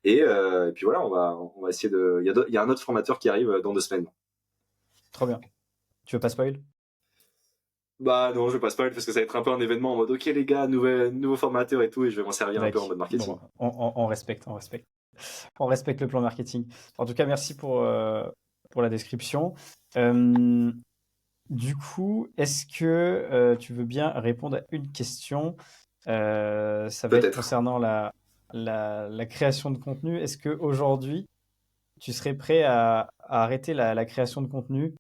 Et puis voilà, on va essayer de. Il y a un autre formateur qui arrive dans 2 semaines. Trop bien. Tu veux pas spoil? Bah non, je passe pas parce que ça va être un peu un événement en mode ok les gars, nouveau formateur et tout, et je vais m'en servir un peu en D'accord. mode marketing. Bon, on respecte, on respecte. On respecte le plan marketing. En tout cas, merci pour la description. Euh, du coup, est-ce que tu veux bien répondre à une question? Ça va être Peut-être. concernant la création de contenu. Est-ce qu'aujourd'hui, tu serais prêt à arrêter la création de contenu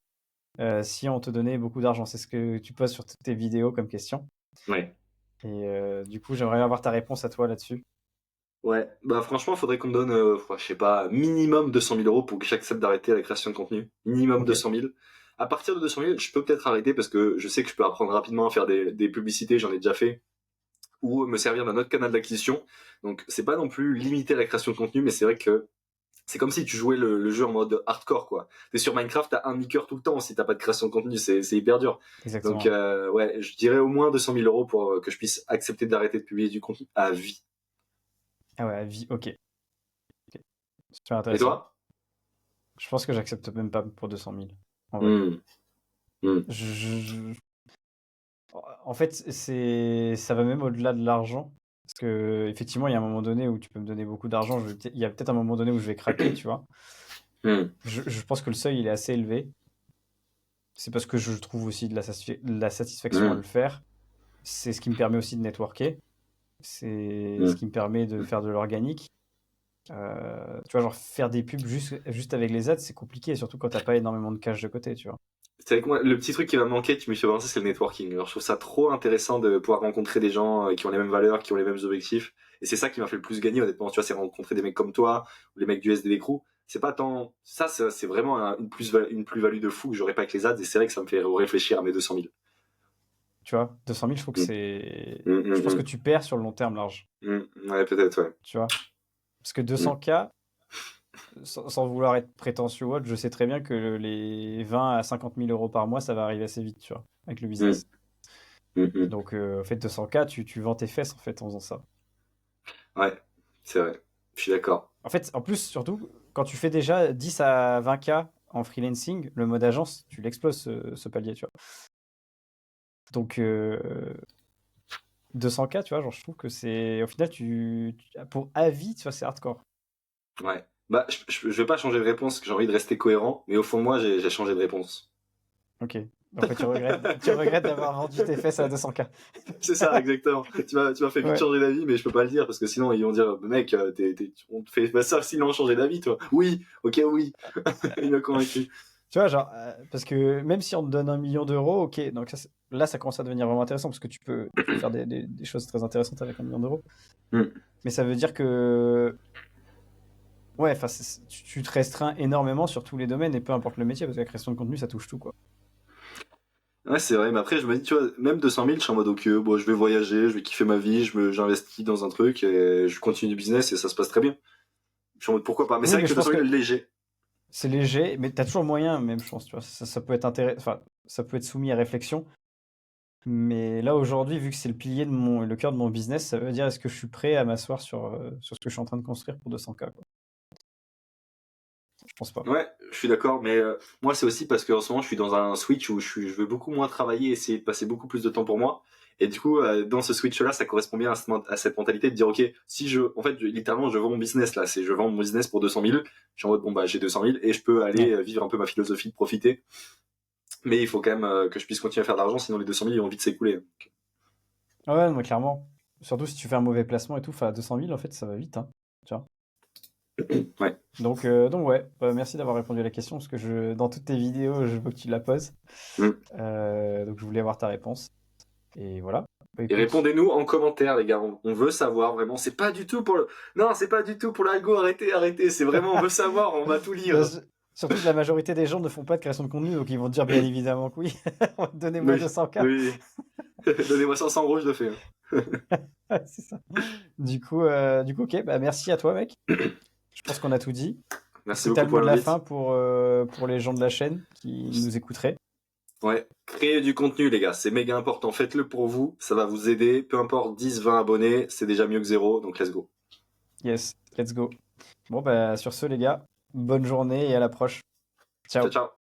si on te donnait beaucoup d'argent? C'est ce que tu poses sur toutes tes vidéos comme question. Ouais. Et du coup, j'aimerais avoir ta réponse à toi là-dessus. Ouais. Bah franchement, faudrait qu'on me donne, je sais pas, minimum 200 000 euros pour que j'accepte d'arrêter la création de contenu. Minimum Ok, 200 000. À partir de 200 000, je peux peut-être arrêter parce que je sais que je peux apprendre rapidement à faire des publicités, j'en ai déjà fait, ou me servir d'un autre canal d'acquisition. Donc c'est pas non plus limité à la création de contenu, mais c'est vrai que c'est comme si tu jouais le jeu en mode hardcore, quoi. T'es sur Minecraft, t'as un hacker tout le temps si t'as pas de création de contenu, c'est hyper dur. Donc exactement. ouais, je dirais au moins 200 000 euros pour que je puisse accepter d'arrêter de publier du contenu à vie. Ah ouais, vie, ok. Ok. Super Et intéressant. toi? Je pense que j'accepte même pas pour 200 000. En vrai. Hmm, hmm, Je- En fait, ça va même au-delà de l'argent. Parce que, effectivement, il y a un moment donné où tu peux me donner beaucoup d'argent. Il y a peut-être un moment donné où je vais craquer, tu vois. hmm, Je pense que le seuil, il est assez élevé. C'est parce que je trouve aussi de la satisfaction à le hmm, faire. C'est ce qui me permet aussi de networker. C'est ce hmm. qui me permet de faire de l'organique. Tu vois, genre faire des pubs juste avec les ads, c'est compliqué, surtout quand t'as pas énormément de cash de côté, tu vois. C'est avec moi, le petit truc qui m'a manqué, qui me fait penser, c'est le networking. Alors, je trouve ça trop intéressant de pouvoir rencontrer des gens qui ont les mêmes valeurs, qui ont les mêmes objectifs. Et c'est ça qui m'a fait le plus gagner, honnêtement. Tu vois, c'est rencontrer des mecs comme toi, ou les mecs du SDD Crew. C'est pas tant, ça, c'est vraiment une plus-value de fou que j'aurais pas avec les ads. Et c'est vrai que ça me fait réfléchir à mes 200 000. Tu vois, 200 000, je trouve que Mm. c'est. Mm, Je pense mm, que tu perds sur le long terme large. mm. Ouais, peut-être, ouais. Tu vois. Parce que Mm, 200K, sans vouloir être prétentieux ou autre, je sais très bien que les 20 à 50 000 euros par mois, ça va arriver assez vite, tu vois, avec le mm, business. mm, mm. Donc, en fait, 200K, tu vends tes fesses, en fait, en faisant ça. Ouais, c'est vrai. Je suis d'accord. En fait, en plus, surtout, quand tu fais déjà 10 à 20K en freelancing, le mode agence, tu l'exploses, ce palier, tu vois. Donc, 200K, tu vois, genre, je trouve que c'est... Au final, pour avis, tu vois, c'est hardcore. Ouais. Bah, je vais pas changer de réponse, parce que j'ai envie de rester cohérent, mais au fond de moi, j'ai changé de réponse. Ok. En fait, tu regrettes d'avoir vendu tes fesses à 200K. C'est ça, exactement. Tu m'as fait vite Ouais. changer d'avis, mais je peux pas le dire parce que sinon ils vont dire, mec, on te fait pas ça sinon changer d'avis, toi. Oui, ok, oui. Il m'a convaincu. Tu vois, genre, parce que même si on te donne 1 million d'euros, ok, donc là, ça commence à devenir vraiment intéressant parce que tu peux faire des choses très intéressantes avec 1 million d'euros. Hmm. Mais ça veut dire que, ouais, enfin, tu te restreins énormément sur tous les domaines et peu importe le métier parce que la création de contenu, ça touche tout, quoi. Ouais, c'est vrai, mais après je me dis, tu vois, même 200 000, je suis en mode, ok, bon, je vais voyager, je vais kiffer ma vie, j'investis dans un truc et je continue du business et ça se passe très bien. Je suis en mode, pourquoi pas. Mais c'est Oui, vrai mais que je 200 pense 000 est que léger. c'est léger, mais t'as toujours moyen, même, je pense, tu vois. Ça peut être enfin, ça peut être soumis à réflexion. Mais là, aujourd'hui, vu que c'est le pilier le cœur de mon business, ça veut dire est-ce que je suis prêt à m'asseoir sur ce que je suis en train de construire pour 200K, quoi. Je pense pas. Ouais, je suis d'accord, mais moi c'est aussi parce qu'en ce moment je suis dans un switch où je veux beaucoup moins travailler, essayer de passer beaucoup plus de temps pour moi. Et du coup, dans ce switch-là, ça correspond bien à cette mentalité de dire, ok, si en fait, littéralement, je vends mon business là, je vends mon business pour 200 000. Je suis en mode, bon bah, j'ai 200 000 et je peux aller Ouais. vivre un peu ma philosophie de profiter. Mais il faut quand même que je puisse continuer à faire de l'argent, sinon les 200 000 ils vont vite s'écouler. Ah ouais, moi, clairement. Surtout si tu fais un mauvais placement et tout, enfin, à 200 000, en fait, ça va vite, hein. Tu vois. Ouais. Donc ouais, merci d'avoir répondu à la question, parce que dans toutes tes vidéos, je veux que tu la poses. Mm. Donc je voulais avoir ta réponse. Et voilà. Bah, Et écoute, répondez-nous en commentaire, les gars. On veut savoir vraiment. C'est pas du tout pour le. Non, c'est pas du tout pour l'algo. Arrêtez, arrêtez. C'est vraiment, on veut savoir. On va tout lire. surtout que la majorité des gens ne font pas de création de contenu, donc ils vont te dire bien évidemment que oui. Donnez-moi Oui, 200K. oui. Donnez-moi 500 euros, je le fais. C'est ça. Du coup, ok, bah merci à toi, mec. Je pense qu'on a tout dit. Est-ce Merci que tu as beaucoup le pour mot de la l'invite. fin pour les gens de la chaîne qui nous écouteraient? Ouais. Créez du contenu, les gars. C'est méga important. Faites-le pour vous. Ça va vous aider. Peu importe 10, 20 abonnés. C'est déjà mieux que zéro. Donc, let's go. Yes, let's go. Bon, bah sur ce, les gars, bonne journée et à la prochaine. Ciao, Ciao. ciao.